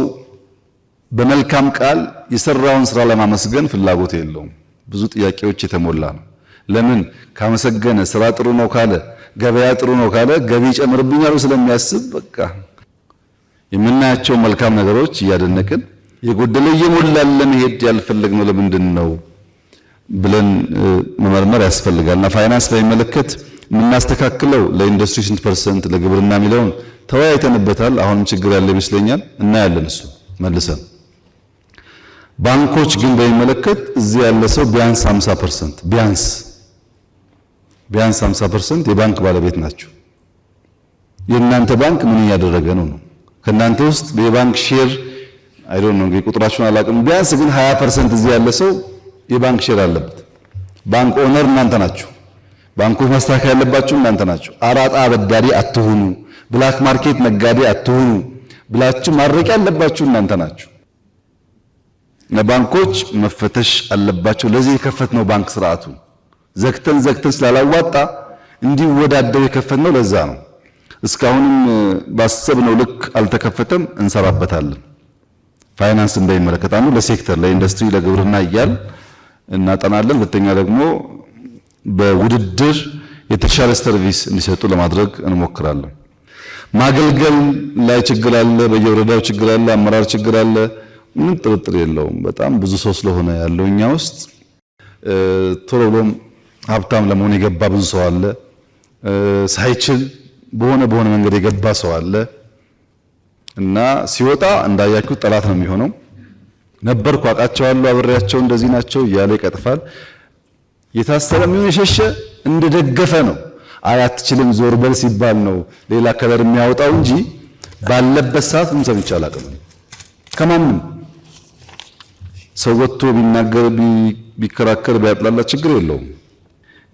በመልካም ቃል የሰራውን ስራ ለማመስገን ፍላጎት የለውም። ብዙ ጥያቄዎች የተሞላ ነው። ለምን ካመሰገነ ስራ ጥሩ ነው ካለ ገበያ ጥሩ ነው ካለ ገቢ ጨምርብኛል ስለሚያስብ በቃ የምናያቸው መልካም ነገሮች እያደነቅን የጎደለ እየሞላን ለመሄድ ያልፈለግነው ለምንድን ነው ብለን መመርመር ያስፈልጋልና ፋይናንስ በሚመለከት የምናስተካክለው ለኢንዱስትሪ ስንት ፐርሰንት ለግብርና የሚለውን ተወያይተንበታል። አሁንም ችግር ያለ ይመስለኛል፣ እናያለን እሱ መልሰን። ባንኮች ግን በሚመለከት እዚህ ያለ ሰው ቢያንስ 50% ቢያንስ 50% የባንክ ባለቤት ናቸው። የእናንተ ባንክ ምን እያደረገ ነው? ከእናንተ ውስጥ የባንክ ሼር አይዶን ነው እንግዲህ ቁጥራችሁን አላውቅም። ቢያንስ ግን 20% እዚህ ያለ ሰው የባንክ ሼር አለበት። ባንክ ኦነር እናንተ ናችሁ። ባንኮች ማስተካከል ያለባችሁ እናንተ ናችሁ። አራጣ አበዳሪ አትሁኑ፣ ብላክ ማርኬት ነጋዴ አትሁኑ ብላችሁ ማድረቅ ያለባችሁ እናንተ ናችሁ። ባንኮች መፈተሽ አለባቸው። ለዚህ የከፈትነው ባንክ ስርዓቱ ዘግተን ስላላዋጣ እንዲወዳደር የከፈትነው ለዛ ነው። እስካሁንም ባሰብነው ልክ አልተከፈተም፣ እንሰራበታለን። ፋይናንስን በሚመለከት አንዱ ለሴክተር ለኢንዱስትሪ ለግብርና እያል እናጠናለን። ሁለተኛ ደግሞ በውድድር የተሻለ ሰርቪስ እንዲሰጡ ለማድረግ እንሞክራለን። ማገልገል ላይ ችግር አለ፣ በየወረዳው ችግር አለ፣ አመራር ችግር አለ። ምን ጥርጥር የለውም። በጣም ብዙ ሰው ስለሆነ ያለው እኛ ውስጥ ቶሎ ብሎም ሀብታም ለመሆን የገባ ብዙ ሰው አለ። ሳይችል በሆነ መንገድ የገባ ሰው አለ እና ሲወጣ እንዳያችሁት ጠላት ነው የሚሆነው። ነበርኩ አውቃቸዋለሁ፣ አብሬያቸው እንደዚህ ናቸው እያለ ይቀጥፋል። የታሰረ የሚሆን የሸሸ እንደደገፈ ነው። አትችልም ዞር በል ሲባል ነው ሌላ ከለር የሚያወጣው እንጂ ባለበት ሰዓት ምን ሰምቼ አላውቅም። ከማንም ሰው ወጥቶ ቢናገር ቢከራከር ቢያጥላላ ችግር የለውም።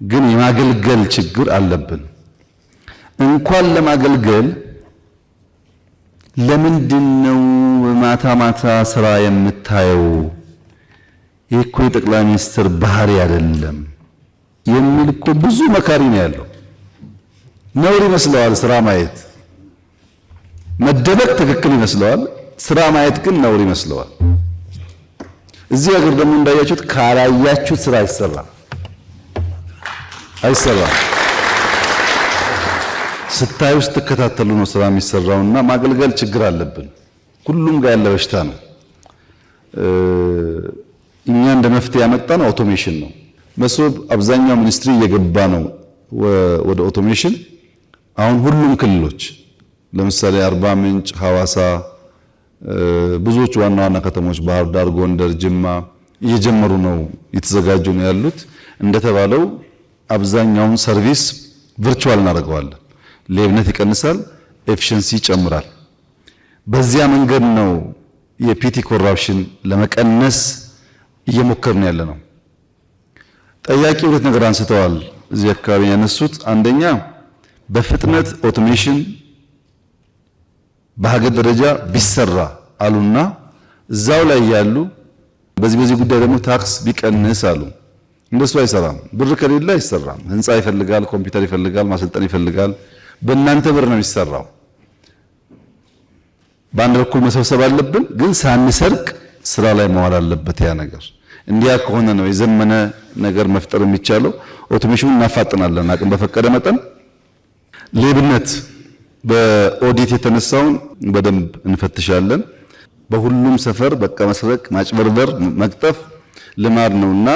ግን የማገልገል ችግር አለብን። እንኳን ለማገልገል ለምንድነው ማታ ማታ ስራ የምታየው? ይህ እኮ የጠቅላይ ሚኒስትር ባህሪ አይደለም የሚል እኮ ብዙ መካሪ ነው ያለው። ነውር ይመስለዋል ስራ ማየት፣ መደበቅ ትክክል ይመስለዋል፣ ስራ ማየት ግን ነውር ይመስለዋል። እዚህ ሀገር ደግሞ እንዳያችሁት ካላያችሁት ስራ አይሰራም። ስታዩ ስትከታተሉ ነው ስራ የሚሰራውና ማገልገል ችግር አለብን። ሁሉም ጋር ያለ በሽታ ነው። እኛ እንደ መፍትሄ ያመጣነው አውቶሜሽን ነው። መሶብ አብዛኛው ሚኒስትሪ እየገባ ነው ወደ አውቶሜሽን። አሁን ሁሉም ክልሎች ለምሳሌ አርባ ምንጭ፣ ሐዋሳ፣ ብዙዎች ዋና ዋና ከተሞች ባህር ዳር፣ ጎንደር፣ ጅማ እየጀመሩ ነው፣ እየተዘጋጁ ነው ያሉት። እንደተባለው አብዛኛውን ሰርቪስ ቨርቹዋል እናደርገዋለን። ሌብነት ይቀንሳል፣ ኤፊሽንሲ ይጨምራል። በዚያ መንገድ ነው የፒቲ ኮራፕሽን ለመቀነስ እየሞከርን ያለ ነው። ጠያቂ ሁለት ነገር አንስተዋል እዚህ አካባቢ ያነሱት። አንደኛ በፍጥነት ኦቶሜሽን በሀገር ደረጃ ቢሰራ አሉና እዛው ላይ ያሉ በዚህ ጉዳይ ደግሞ ታክስ ቢቀንስ አሉ። እንደሱ አይሰራም። ብር ከሌለ አይሰራም። ህንፃ ይፈልጋል፣ ኮምፒውተር ይፈልጋል፣ ማሰልጠን ይፈልጋል። በእናንተ ብር ነው የሚሰራው። በአንድ በኩል መሰብሰብ አለብን፣ ግን ሳንሰርቅ ስራ ላይ መዋል አለበት ያ ነገር። እንዲያ ከሆነ ነው የዘመነ ነገር መፍጠር የሚቻለው። ኦቶሜሽኑን እናፋጥናለን አቅም በፈቀደ መጠን። ሌብነት በኦዲት የተነሳውን በደንብ እንፈትሻለን። በሁሉም ሰፈር በቃ መስረቅ፣ ማጭበርበር፣ መቅጠፍ ልማድ ነውና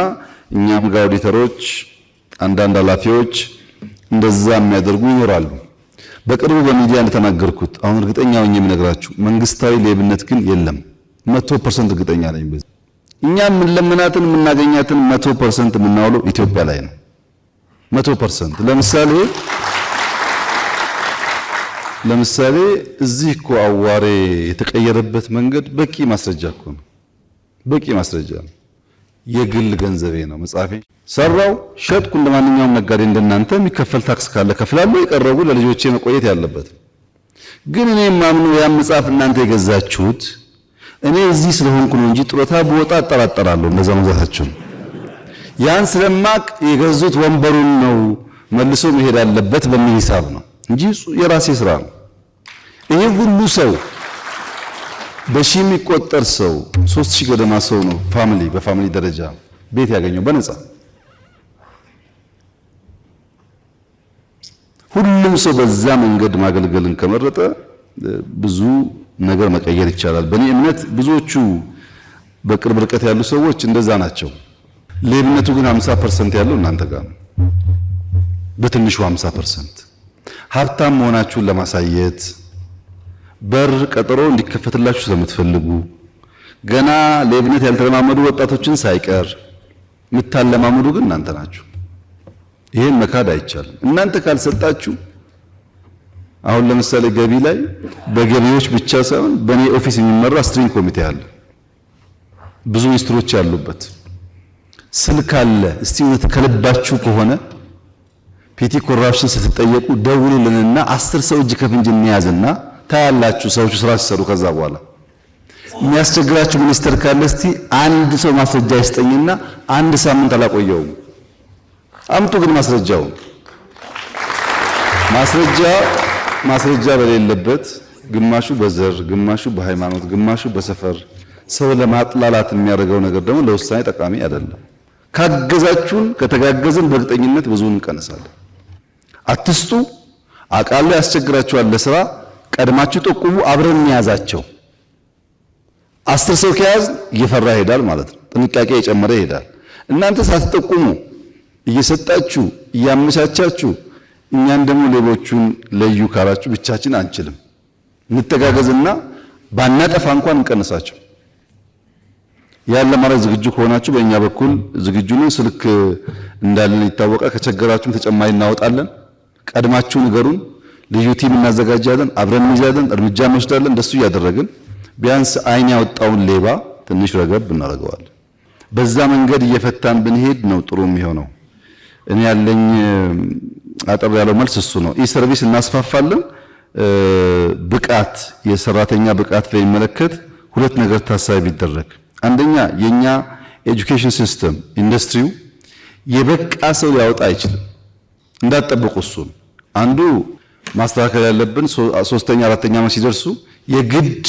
እኛም ጋር ኦዲተሮች፣ አንዳንድ ኃላፊዎች እንደዛ የሚያደርጉ ይኖራሉ። በቅርቡ በሚዲያ እንደተናገርኩት አሁን እርግጠኛ ሆኜ የምነግራችሁ መንግስታዊ ሌብነት ግን የለም። 100% እርግጠኛ ነኝ። በዚህ እኛ የምንለምናትን የምናገኛትን 100% የምናውለው ኢትዮጵያ ላይ ነው። 100% ለምሳሌ እዚህ እኮ አዋሬ የተቀየረበት መንገድ በቂ ማስረጃ እኮ ነው። በቂ ማስረጃ ነው። የግል ገንዘቤ ነው። መጻፌ ሰራው ሸጥኩ። እንደማንኛውም ነጋዴ እንደናንተ የሚከፈል ታክስ ካለ ከፍላለሁ። የቀረቡ ለልጆቼ መቆየት ያለበት ግን እኔ ማምኑ ያን መጽሐፍ እናንተ የገዛችሁት እኔ እዚህ ስለሆንኩ ነው እንጂ ጡረታ በወጣ አጠራጠራለሁ እንደዛ መግዛታችሁን። ያን ስለማቅ የገዙት ወንበሩን ነው መልሶ መሄድ አለበት በሚል ሂሳብ ነው እንጂ የራሴ ስራ ነው። ይሄ ሁሉ ሰው በሺህ የሚቆጠር ሰው 3000 ገደማ ሰው ነው በፋሚሊ ደረጃ ቤት ያገኘው በነፃ። ሁሉም ሰው በዛ መንገድ ማገልገልን ከመረጠ ብዙ ነገር መቀየር ይቻላል። በእኔ እምነት ብዙዎቹ በቅርብ ርቀት ያሉ ሰዎች እንደዛ ናቸው። ሌብነቱ ግን 50% ያለው እናንተ ጋር ነው። በትንሹ 50% ሀብታም መሆናችሁን ለማሳየት በር ቀጠሮ እንዲከፈትላችሁ ስለምትፈልጉ ገና ሌብነት ያልተለማመዱ ወጣቶችን ሳይቀር የምታለማመዱ ግን እናንተ ናችሁ። ይሄን መካድ አይቻልም። እናንተ ካልሰጣችሁ አሁን ለምሳሌ ገቢ ላይ በገቢዎች ብቻ ሳይሆን በእኔ ኦፊስ የሚመራ ስትሪንግ ኮሚቴ አለ፣ ብዙ ሚኒስትሮች ያሉበት። ስልክ አለ። እስቲ እውነት ከልባችሁ ከሆነ ፒቲ ኮራፕሽን ስትጠየቁ ደውሉልንና 10 ሰው እጅ ከፍንጅ እንያዝና ታያላችሁ ሰዎቹ ስራ ሲሰሩ። ከዛ በኋላ የሚያስቸግራችሁ ሚኒስተር ካለ እስቲ አንድ ሰው ማስረጃ ይስጠኝና አንድ ሳምንት አላቆየውም። አምጡ ግን ማስረጃ በሌለበት ግማሹ በዘር ግማሹ በሃይማኖት ግማሹ በሰፈር ሰው ለማጥላላት የሚያደርገው ነገር ደግሞ ለውሳኔ ጠቃሚ አይደለም። ካገዛችሁን ከተጋገዝን በእርግጠኝነት ብዙውን እንቀንሳለን። አትስጡ። አቃሉ ያስቸግራችኋል ለስራ ቀድማችሁ ጠቁሙ። አብረን እንያዛቸው። 10 ሰው ከያዝ እየፈራ ይሄዳል ማለት ነው። ጥንቃቄ የጨመረ ይሄዳል። እናንተ ሳትጠቁሙ እየሰጣችሁ እያመቻቻችሁ እኛን ደግሞ ሌቦቹን ለዩ ካላችሁ ብቻችን አንችልም። እንተጋገዝና ባናጠፋ እንኳን እንቀንሳቸው። ያን ለማድረግ ዝግጁ ከሆናችሁ በእኛ በኩል ዝግጁ ነን። ስልክ እንዳለን ይታወቃል። ከቸገራችሁም ተጨማሪ እናወጣለን። ቀድማችሁ ንገሩን። ልዩ ቲም እናዘጋጃለን፣ አብረን እንይዛለን፣ እርምጃ እንወስዳለን። እንደሱ እያደረግን ቢያንስ አይን ያወጣውን ሌባ ትንሽ ረገብ እናደርገዋለን። በዛ መንገድ እየፈታን ብንሄድ ነው ጥሩ የሚሆነው። እኔ ያለኝ አጠር ያለው መልስ እሱ ነው። ኢ-ሰርቪስ እናስፋፋለን። ብቃት የሰራተኛ ብቃት በሚመለከት ሁለት ነገር ታሳቢ ቢደረግ፣ አንደኛ የኛ ኤጁኬሽን ሲስተም ኢንዱስትሪው የበቃ ሰው ሊያወጣ አይችልም። እንዳትጠብቁ። እሱን አንዱ ማስተካከል ያለብን ሶስተኛ አራተኛ ዓመት ሲደርሱ የግድ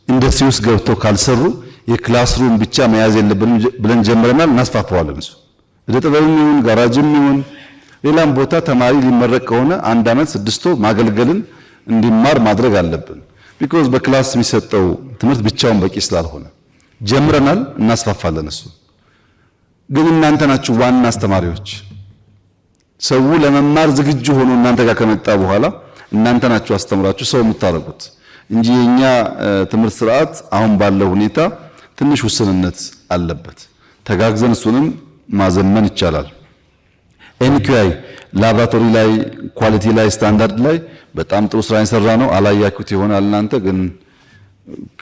ኢንዱስትሪ ውስጥ ገብተው ካልሰሩ የክላስሩም ብቻ መያዝ የለብንም ብለን ጀምረናል። እናስፋፋዋለን። እሱ እደ ጥበብም ይሁን ጋራጅም ይሁን ሌላም ቦታ ተማሪ ሊመረቅ ከሆነ 1 ዓመት 6 ወር ማገልገልን እንዲማር ማድረግ አለብን። ቢኮዝ በክላስ የሚሰጠው ትምህርት ብቻውን በቂ ስላልሆነ ጀምረናል፣ እናስፋፋለን። እሱ ግን እናንተ ናችሁ ዋና አስተማሪዎች። ሰው ለመማር ዝግጁ ሆኖ እናንተ ጋር ከመጣ በኋላ እናንተ ናችሁ አስተምራችሁ ሰው የምታረጉት እንጂ የኛ ትምህርት ስርዓት አሁን ባለው ሁኔታ ትንሽ ውስንነት አለበት። ተጋግዘን እሱንም ማዘመን ይቻላል። ኤንኪዩአይ ላቦራቶሪ ላይ ኳሊቲ ላይ ስታንዳርድ ላይ በጣም ጥሩ ስራ የሰራ ነው። አላያችሁት ይሆናል እናንተ ግን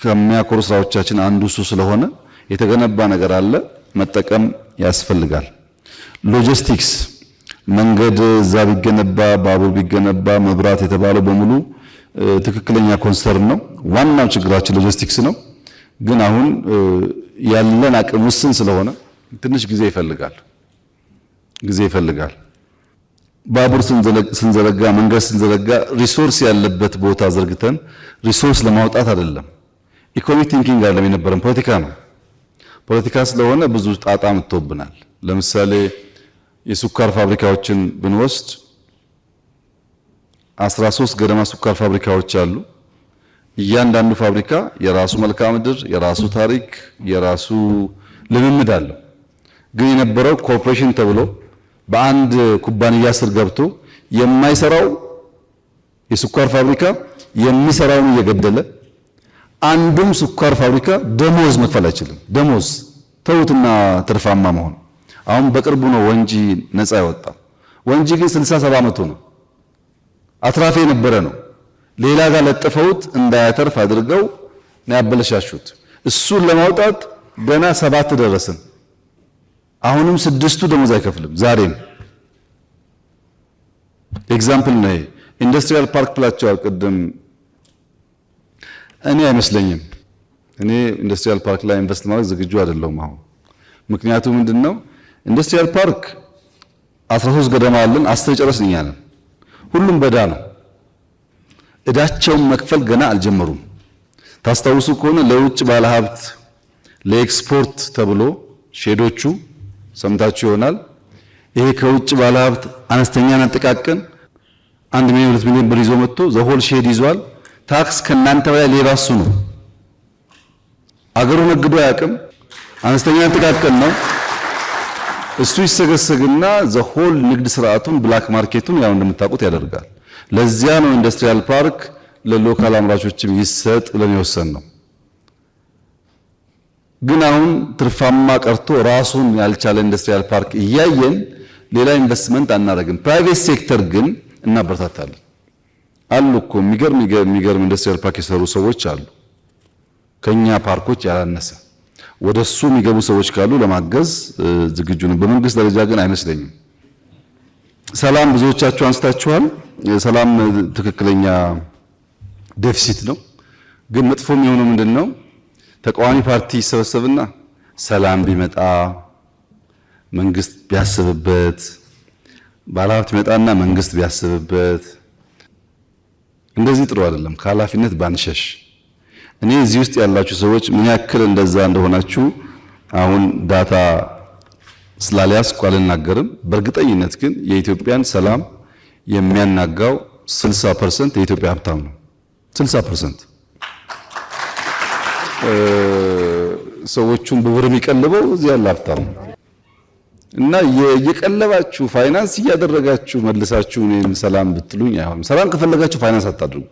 ከሚያኮሩ ስራዎቻችን አንዱ እሱ ስለሆነ የተገነባ ነገር አለ፣ መጠቀም ያስፈልጋል። ሎጂስቲክስ መንገድ እዛ ቢገነባ ባቡር ቢገነባ መብራት የተባለው በሙሉ ትክክለኛ ኮንሰርን ነው። ዋናው ችግራችን ሎጂስቲክስ ነው። ግን አሁን ያለን አቅም ውስን ስለሆነ ትንሽ ጊዜ ይፈልጋል። ባቡር ስንዘረጋ መንገድ ስንዘረጋ ሪሶርስ ያለበት ቦታ ዘርግተን ሪሶርስ ለማውጣት አይደለም። ኢኮኖሚክ ቲንኪንግ አይደለም የነበረን ፖለቲካ ነው። ፖለቲካ ስለሆነ ብዙ ጣጣ መጥቶብናል። ለምሳሌ የስኳር ፋብሪካዎችን ብንወስድ 13 ገደማ ስኳር ፋብሪካዎች አሉ። እያንዳንዱ ፋብሪካ የራሱ መልክዓ ምድር፣ የራሱ ታሪክ፣ የራሱ ልምምድ አለው። ግን የነበረው ኮርፖሬሽን ተብሎ በአንድ ኩባንያ ስር ገብቶ የማይሰራው የስኳር ፋብሪካ የሚሰራውን እየገደለ አንዱም ስኳር ፋብሪካ ደሞዝ መክፈል አይችልም። ደሞዝ ተውትና ትርፋማ መሆን። አሁን በቅርቡ ነው ወንጂ ነፃ ያወጣው። ወንጂ ግን 60-70 ዓመቱ ነው። አትራፊ የነበረ ነው። ሌላ ጋር ለጥፈውት እንዳያተርፍ አድርገው ነው ያበለሻሹት። እሱን ለማውጣት ገና 7 ደረስን። አሁንም 6ቱ ደሞዝ አይከፍልም። ዛሬም ኤግዛምፕል ነው። ኢንዱስትሪያል ፓርክ ብላችኋል ቅድም። እኔ አይመስለኝም። እኔ ኢንዱስትሪያል ፓርክ ላይ ኢንቨስት ማድረግ ዝግጁ አይደለሁም አሁን። ምክንያቱም ምንድነው ኢንዱስትሪያል ፓርክ 13 ገደማ አለን፣ 10 ጨረስን እኛ ነን። ሁሉም በዳ ነው። እዳቸውን መክፈል ገና አልጀመሩም። ታስታውሱ ከሆነ ለውጭ ባለሀብት ለኤክስፖርት ተብሎ ሼዶቹ ሰምታችሁ ይሆናል። ይሄ ከውጭ ባለሀብት አነስተኛና ጥቃቅን 1 ሚሊዮን 2 ሚሊዮን ብር ይዞ መጥቶ ዘሆል ሼድ ይዟል። ታክስ ከናንተ በላይ ሌባ እሱ ነው። አገሩ ነግዶ አያውቅም። አነስተኛና ጥቃቅን ነው። እሱ ይሰገሰግና ዘሆል ንግድ ስርዓቱን ብላክ ማርኬቱን ያው እንደምታውቁት ያደርጋል። ለዚያ ነው ኢንዱስትሪያል ፓርክ ለሎካል አምራቾችም ይሰጥ ብለን የወሰን ነው። ግን አሁን ትርፋማ ቀርቶ ራሱን ያልቻለ ኢንዱስትሪያል ፓርክ እያየን ሌላ ኢንቨስትመንት አናደርግም። ፕራይቬት ሴክተር ግን እናበረታታለን። አሉ እኮ የሚገርም ኢንዱስትሪያል ፓርክ የሰሩ ሰዎች አሉ፣ ከኛ ፓርኮች ያላነሰ። ወደሱ የሚገቡ ሰዎች ካሉ ለማገዝ ዝግጁ ነው። በመንግስት ደረጃ ግን አይመስለኝም። ሰላም ብዙዎቻችሁ አንስታችኋል። ሰላም ትክክለኛ ዴፊሲት ነው። ግን መጥፎ የሚሆነው ምንድነው? ተቃዋሚ ፓርቲ ይሰበሰብና ሰላም ቢመጣ መንግስት ቢያስብበት፣ ባለሀብት ቢመጣና መንግስት ቢያስብበት፣ እንደዚህ ጥሩ አይደለም። ከኃላፊነት ባንሸሽ። እኔ እዚህ ውስጥ ያላችሁ ሰዎች ምን ያክል እንደዛ እንደሆናችሁ አሁን ዳታ ስላልያዝኩ አልናገርም። በእርግጠኝነት ግን የኢትዮጵያን ሰላም የሚያናጋው 60% የኢትዮጵያ ሀብታም ነው። 60% ሰዎቹን በብር የሚቀልበው እዚህ ያለ ሀብታም እና የቀለባችሁ ፋይናንስ እያደረጋችሁ መልሳችሁ እኔን ሰላም ብትሉኝ አይሆንም። ሰላም ከፈለጋችሁ ፋይናንስ አታድርጉ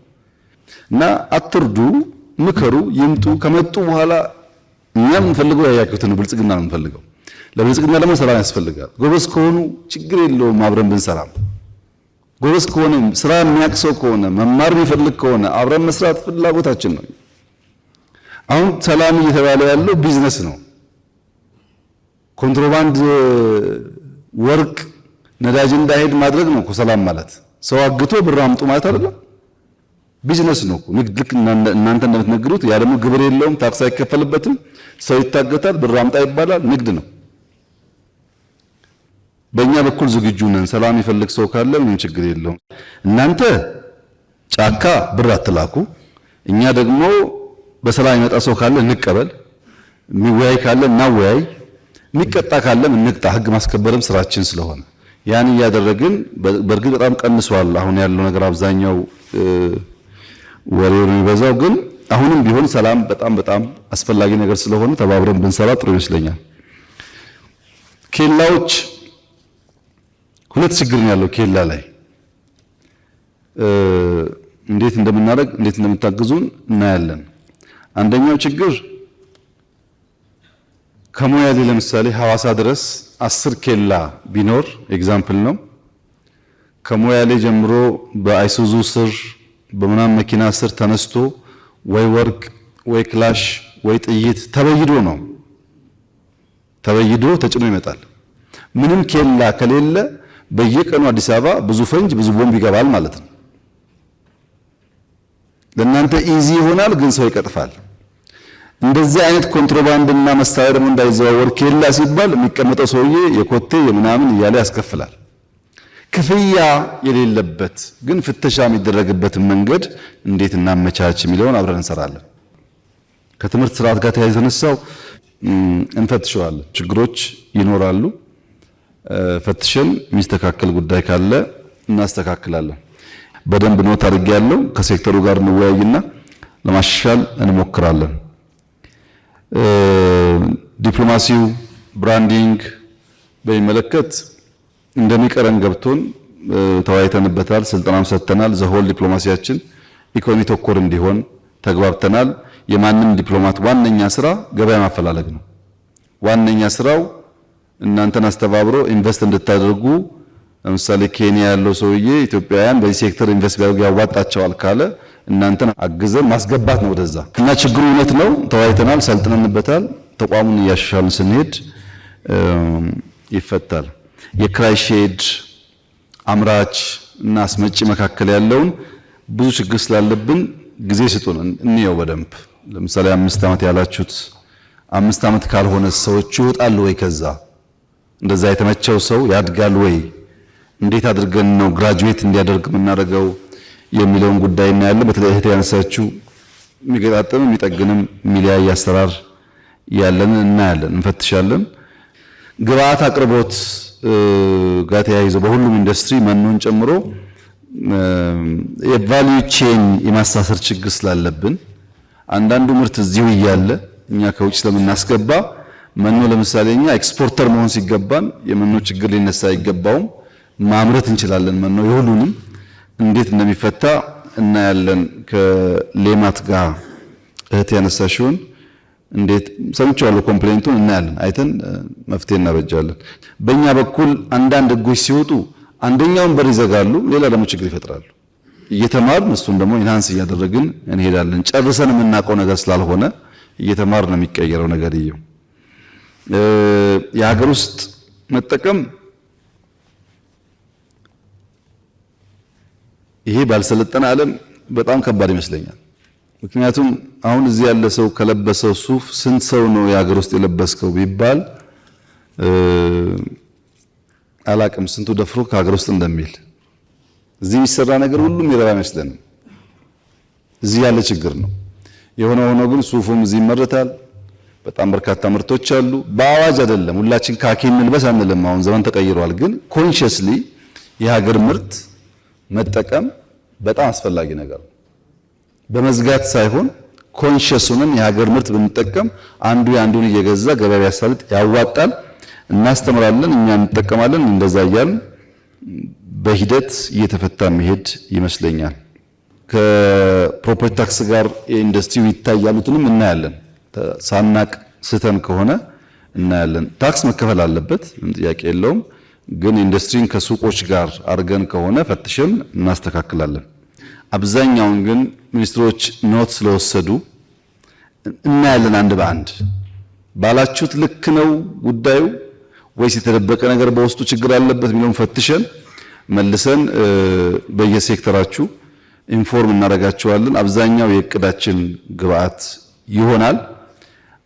እና አትርዱ፣ ምከሩ፣ ይምጡ። ከመጡ በኋላ እኛ የምንፈልገው ያያችሁትን ብልጽግና ነው የምንፈልገው። ለብልጽግና ደግሞ ሰላም ያስፈልጋል። ጎበዝ ከሆኑ ችግር የለውም አብረን ብንሰራም። ጎበዝ ከሆነ ስራ የሚያውቅ ሰው ከሆነ መማር የሚፈልግ ከሆነ አብረን መስራት ፍላጎታችን ነው። አሁን ሰላም እየተባለ ያለው ቢዝነስ ነው። ኮንትሮባንድ ወርቅ፣ ነዳጅ እንዳይሄድ ማድረግ ነው እኮ ሰላም ማለት። ሰው አግቶ ብር አምጡ ማለት አይደለም። ቢዝነስ ነው እኮ ንግድ። ልክ እናንተ እንደምትነግዱት ያ ደግሞ ግብር የለውም፣ ታክስ አይከፈልበትም። ሰው ይታገታል፣ ብር አምጣ ይባላል። ንግድ ነው። በእኛ በኩል ዝግጁ ነን። ሰላም ይፈልግ ሰው ካለ ምንም ችግር የለውም። እናንተ ጫካ ብር አትላኩ፣ እኛ ደግሞ በሰላም ይመጣ ሰው ካለ እንቀበል፣ የሚወያይ ካለ እናወያይ፣ የሚቀጣ ካለም እንቅጣ። ህግ ማስከበርም ስራችን ስለሆነ ያን እያደረግን በእርግጥ በጣም ቀንሷል አሁን ያለው ነገር። አብዛኛው ወሬው የሚበዛው ግን አሁንም ቢሆን ሰላም በጣም በጣም አስፈላጊ ነገር ስለሆነ ተባብረን ብንሰራ ጥሩ ይመስለኛል። ኬላዎች ሁለት ችግር ነው ያለው ኬላ ላይ እንዴት እንደምናደርግ እንዴት እንደምታግዙን እናያለን። አንደኛው ችግር ከሞያሌ ለምሳሌ ሐዋሳ ድረስ 10 ኬላ ቢኖር ኤግዛምፕል ነው። ከሞያሌ ጀምሮ በአይሱዙ ስር በምናም መኪና ስር ተነስቶ ወይ ወርቅ ወይ ክላሽ ወይ ጥይት ተበይዶ ነው ተበይዶ ተጭኖ ይመጣል። ምንም ኬላ ከሌለ በየቀኑ አዲስ አበባ ብዙ ፈንጅ ብዙ ቦምብ ይገባል ማለት ነው። ለእናንተ ኢዚ ይሆናል፣ ግን ሰው ይቀጥፋል። እንደዚህ አይነት ኮንትሮባንድና መሳሪያ ደግሞ እንዳይዘዋወር ኬላ ሲባል የሚቀመጠው ሰውዬ የኮቴ የምናምን እያለ ያስከፍላል። ክፍያ የሌለበት ግን ፍተሻ የሚደረግበትን መንገድ እንዴት እናመቻች የሚለውን አብረን እንሰራለን። ከትምህርት ስርዓት ጋር ተያይዞ ተነሳው እንፈትሸዋለን። ችግሮች ይኖራሉ። ፈትሸን የሚስተካከል ጉዳይ ካለ እናስተካክላለን። በደንብ ኖት አድርጌያለሁ። ከሴክተሩ ጋር እንወያይና ለማሻሻል እንሞክራለን። ዲፕሎማሲው ብራንዲንግ በሚመለከት እንደሚቀረን ገብቶን ተወያይተንበታል። ስልጠናም ሰጥተናል። ዘሆል ዲፕሎማሲያችን ኢኮኖሚ ተኮር እንዲሆን ተግባብተናል። የማንም ዲፕሎማት ዋነኛ ስራ ገበያ ማፈላለግ ነው። ዋነኛ ስራው እናንተን አስተባብሮ ኢንቨስት እንድታደርጉ። ለምሳሌ ኬንያ ያለው ሰውዬ ኢትዮጵያውያን በዚህ ሴክተር ኢንቨስት ቢያደርጉ ያዋጣቸዋል ካለ እናንተን አግዘን ማስገባት ነው ወደዛ። እና ችግሩ እውነት ነው፣ ተወያይተናል፣ ሰልጥነንበታል። ተቋሙን እያሻሻልን ስንሄድ ይፈታል። የክራይ ሼድ አምራች እና አስመጪ መካከል ያለውን ብዙ ችግር ስላለብን ጊዜ ስጡን እንየው በደንብ። ለምሳሌ 5 ዓመት ያላችሁት 5 ዓመት ካልሆነ ሰዎች ይወጣሉ ወይ? ከዛ እንደዛ የተመቸው ሰው ያድጋል ወይ? እንዴት አድርገን ነው ግራጁዌት እንዲያደርግ የምናደርገው የሚለውን ጉዳይ እናያለን። በተለይ እህት ያነሳችው የሚገጣጠም የሚጠግንም የሚለያይ አሰራር ያለን እናያለን፣ እንፈትሻለን። ግብአት አቅርቦት ጋር ተያይዞ በሁሉም ኢንዱስትሪ መኖን ጨምሮ የቫልዩ ቼን የማሳሰር ችግር ስላለብን አንዳንዱ ምርት እዚሁ እያለ እኛ ከውጭ ስለምናስገባ መኖ ለምሳሌ እኛ ኤክስፖርተር መሆን ሲገባን የመኖ ችግር ሊነሳ አይገባውም። ማምረት እንችላለን። መኖ የሁሉንም እንዴት እንደሚፈታ እናያለን። ከሌማት ጋር እህት ያነሳሽውን እንዴት ሰምቻለሁ፣ ኮምፕሌንቱን እናያለን። አይተን መፍትሄ እናበጃለን። በእኛ በኩል አንዳንድ ህጎች ሲወጡ አንደኛውን በር ይዘጋሉ፣ ሌላ ደግሞ ችግር ይፈጥራሉ። እየተማርን እሱን ደግሞ ኢንሃንስ እያደረግን እንሄዳለን። ጨርሰን የምናውቀው ነገር ስላልሆነ እየተማርን ነው የሚቀየረው ነገር። የሀገር ውስጥ መጠቀም ይሄ ባልሰለጠነ ዓለም በጣም ከባድ ይመስለኛል። ምክንያቱም አሁን እዚህ ያለ ሰው ከለበሰው ሱፍ ስንት ሰው ነው የሀገር ውስጥ የለበስከው ቢባል አላቅም ስንቱ ደፍሮ ከሀገር ውስጥ እንደሚል። እዚህ የሚሰራ ነገር ሁሉም ይረባ አይመስለንም። እዚህ ያለ ችግር ነው። የሆነ ሆኖ ግን ሱፉም እዚህ ይመረታል። በጣም በርካታ ምርቶች አሉ። በአዋጅ አይደለም ሁላችን ካኪ እንልበስ አንልም። አሁን ዘመን ተቀይሯል። ግን ኮንሺየስሊ የሀገር ምርት መጠቀም በጣም አስፈላጊ ነገር ነው። በመዝጋት ሳይሆን ኮንሸስ ሆነን የሀገር ምርት ብንጠቀም አንዱ የአንዱን እየገዛ ገበያ ቢያሳልጥ ያዋጣል። እናስተምራለን፣ እኛ እንጠቀማለን። እንደዛ እያልን በሂደት እየተፈታ መሄድ ይመስለኛል። ከፕሮፐርቲ ታክስ ጋር የኢንዱስትሪው ይታያሉትንም እናያለን። ሳናቅ ስተን ከሆነ እናያለን። ታክስ መከፈል አለበት፣ ምንም ጥያቄ የለውም። ግን ኢንዱስትሪን ከሱቆች ጋር አድርገን ከሆነ ፈትሸን እናስተካክላለን። አብዛኛውን ግን ሚኒስትሮች ኖት ስለወሰዱ እናያለን። አንድ በአንድ ባላችሁት ልክ ነው ጉዳዩ ወይስ የተደበቀ ነገር በውስጡ ችግር አለበት የሚለውን ፈትሸን መልሰን በየሴክተራችሁ ኢንፎርም እናደርጋቸዋለን። አብዛኛው የእቅዳችን ግብአት ይሆናል።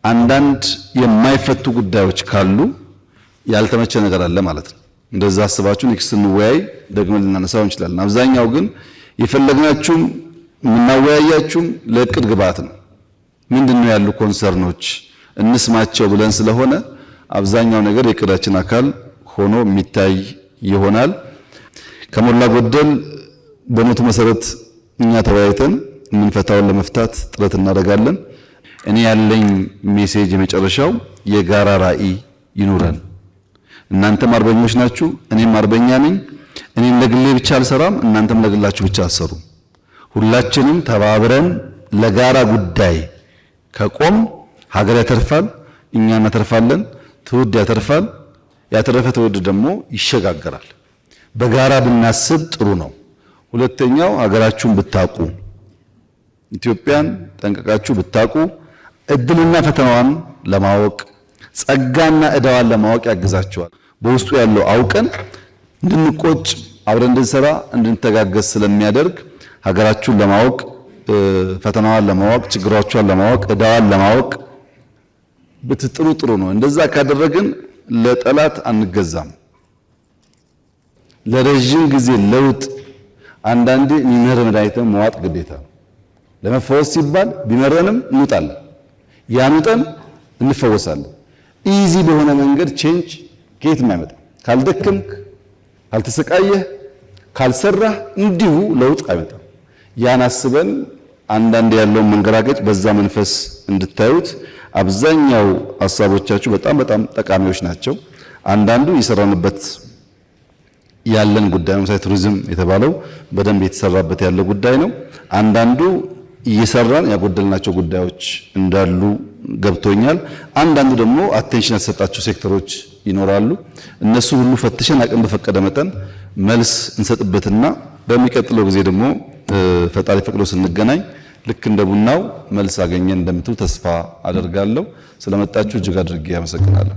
አንዳንድ የማይፈቱ ጉዳዮች ካሉ ያልተመቸ ነገር አለ ማለት ነው። እንደዛ አስባችሁ ኔክስት እንወያይ ደግመን ልናነሳው እንችላለን። አብዛኛው ግን የፈለግናችሁም የምናወያያችሁም ለእቅድ ግብአት ነው። ምንድነው ያሉ ኮንሰርኖች እንስማቸው ብለን ስለሆነ አብዛኛው ነገር የእቅዳችን አካል ሆኖ የሚታይ ይሆናል። ከሞላ ጎደል በኖቱ መሰረት እኛ ተወያይተን የምንፈታውን ለመፍታት ጥረት እናደርጋለን። እኔ ያለኝ ሜሴጅ የመጨረሻው የጋራ ራዕይ ይኑረን። እናንተም አርበኞች ናችሁ፣ እኔም አርበኛ ነኝ። እኔም ለግሌ ብቻ አልሰራም፣ እናንተም ለግላችሁ ብቻ አሰሩ። ሁላችንም ተባብረን ለጋራ ጉዳይ ከቆም ሀገር ያተርፋል፣ እኛ እናተርፋለን፣ ትውልድ ያተርፋል። ያተረፈ ትውልድ ደግሞ ይሸጋገራል። በጋራ ብናስብ ጥሩ ነው። ሁለተኛው ሀገራችሁን ብታቁ፣ ኢትዮጵያን ጠንቀቃችሁ ብታቁ እድልና ፈተናዋን ለማወቅ ጸጋና ዕዳዋን ለማወቅ ያግዛችኋል። በውስጡ ያለው አውቀን እንድንቆጭ አብረን እንድንሰራ እንድንተጋገዝ ስለሚያደርግ ሀገራችሁን ለማወቅ ፈተናዋን ለማወቅ ችግሮቿን ለማወቅ ዕዳዋን ለማወቅ ብትጥሩ ጥሩ ነው። እንደዛ ካደረግን ለጠላት አንገዛም። ለረጅም ጊዜ ለውጥ አንዳንዴ የሚመር መድኃኒትን መዋጥ ግዴታ ነው። ለመፈወስ ሲባል ቢመረንም እንውጣለን፣ ያኑጠን እንፈወሳለን። ኢዚ በሆነ መንገድ ቼንጅ ከየትም አይመጣም። ካልደከምክ፣ ካልተሰቃየህ፣ ካልሰራህ እንዲሁ ለውጥ አይመጣም። ያን አስበን አንዳንድ ያለውን መንገራገጭ በዛ መንፈስ እንድታዩት። አብዛኛው ሀሳቦቻችሁ በጣም ጠቃሚዎች ናቸው። አንዳንዱ የሰራንበት ያለን ጉዳይ ነው። ለምሳሌ ቱሪዝም የተባለው በደንብ የተሰራበት ያለ ጉዳይ ነው። አንዳንዱ እየሰራን ያጎደልናቸው ጉዳዮች እንዳሉ ገብቶኛል። አንዳንዱ ደግሞ አቴንሽን ያልተሰጣቸው ሴክተሮች ይኖራሉ። እነሱ ሁሉ ፈትሸን አቅም በፈቀደ መጠን መልስ እንሰጥበትና በሚቀጥለው ጊዜ ደግሞ ፈጣሪ ፈቅዶ ስንገናኝ ልክ እንደ ቡናው መልስ አገኘን እንደምትሉ ተስፋ አደርጋለሁ። ስለመጣችሁ እጅግ አድርጌ አመሰግናለሁ።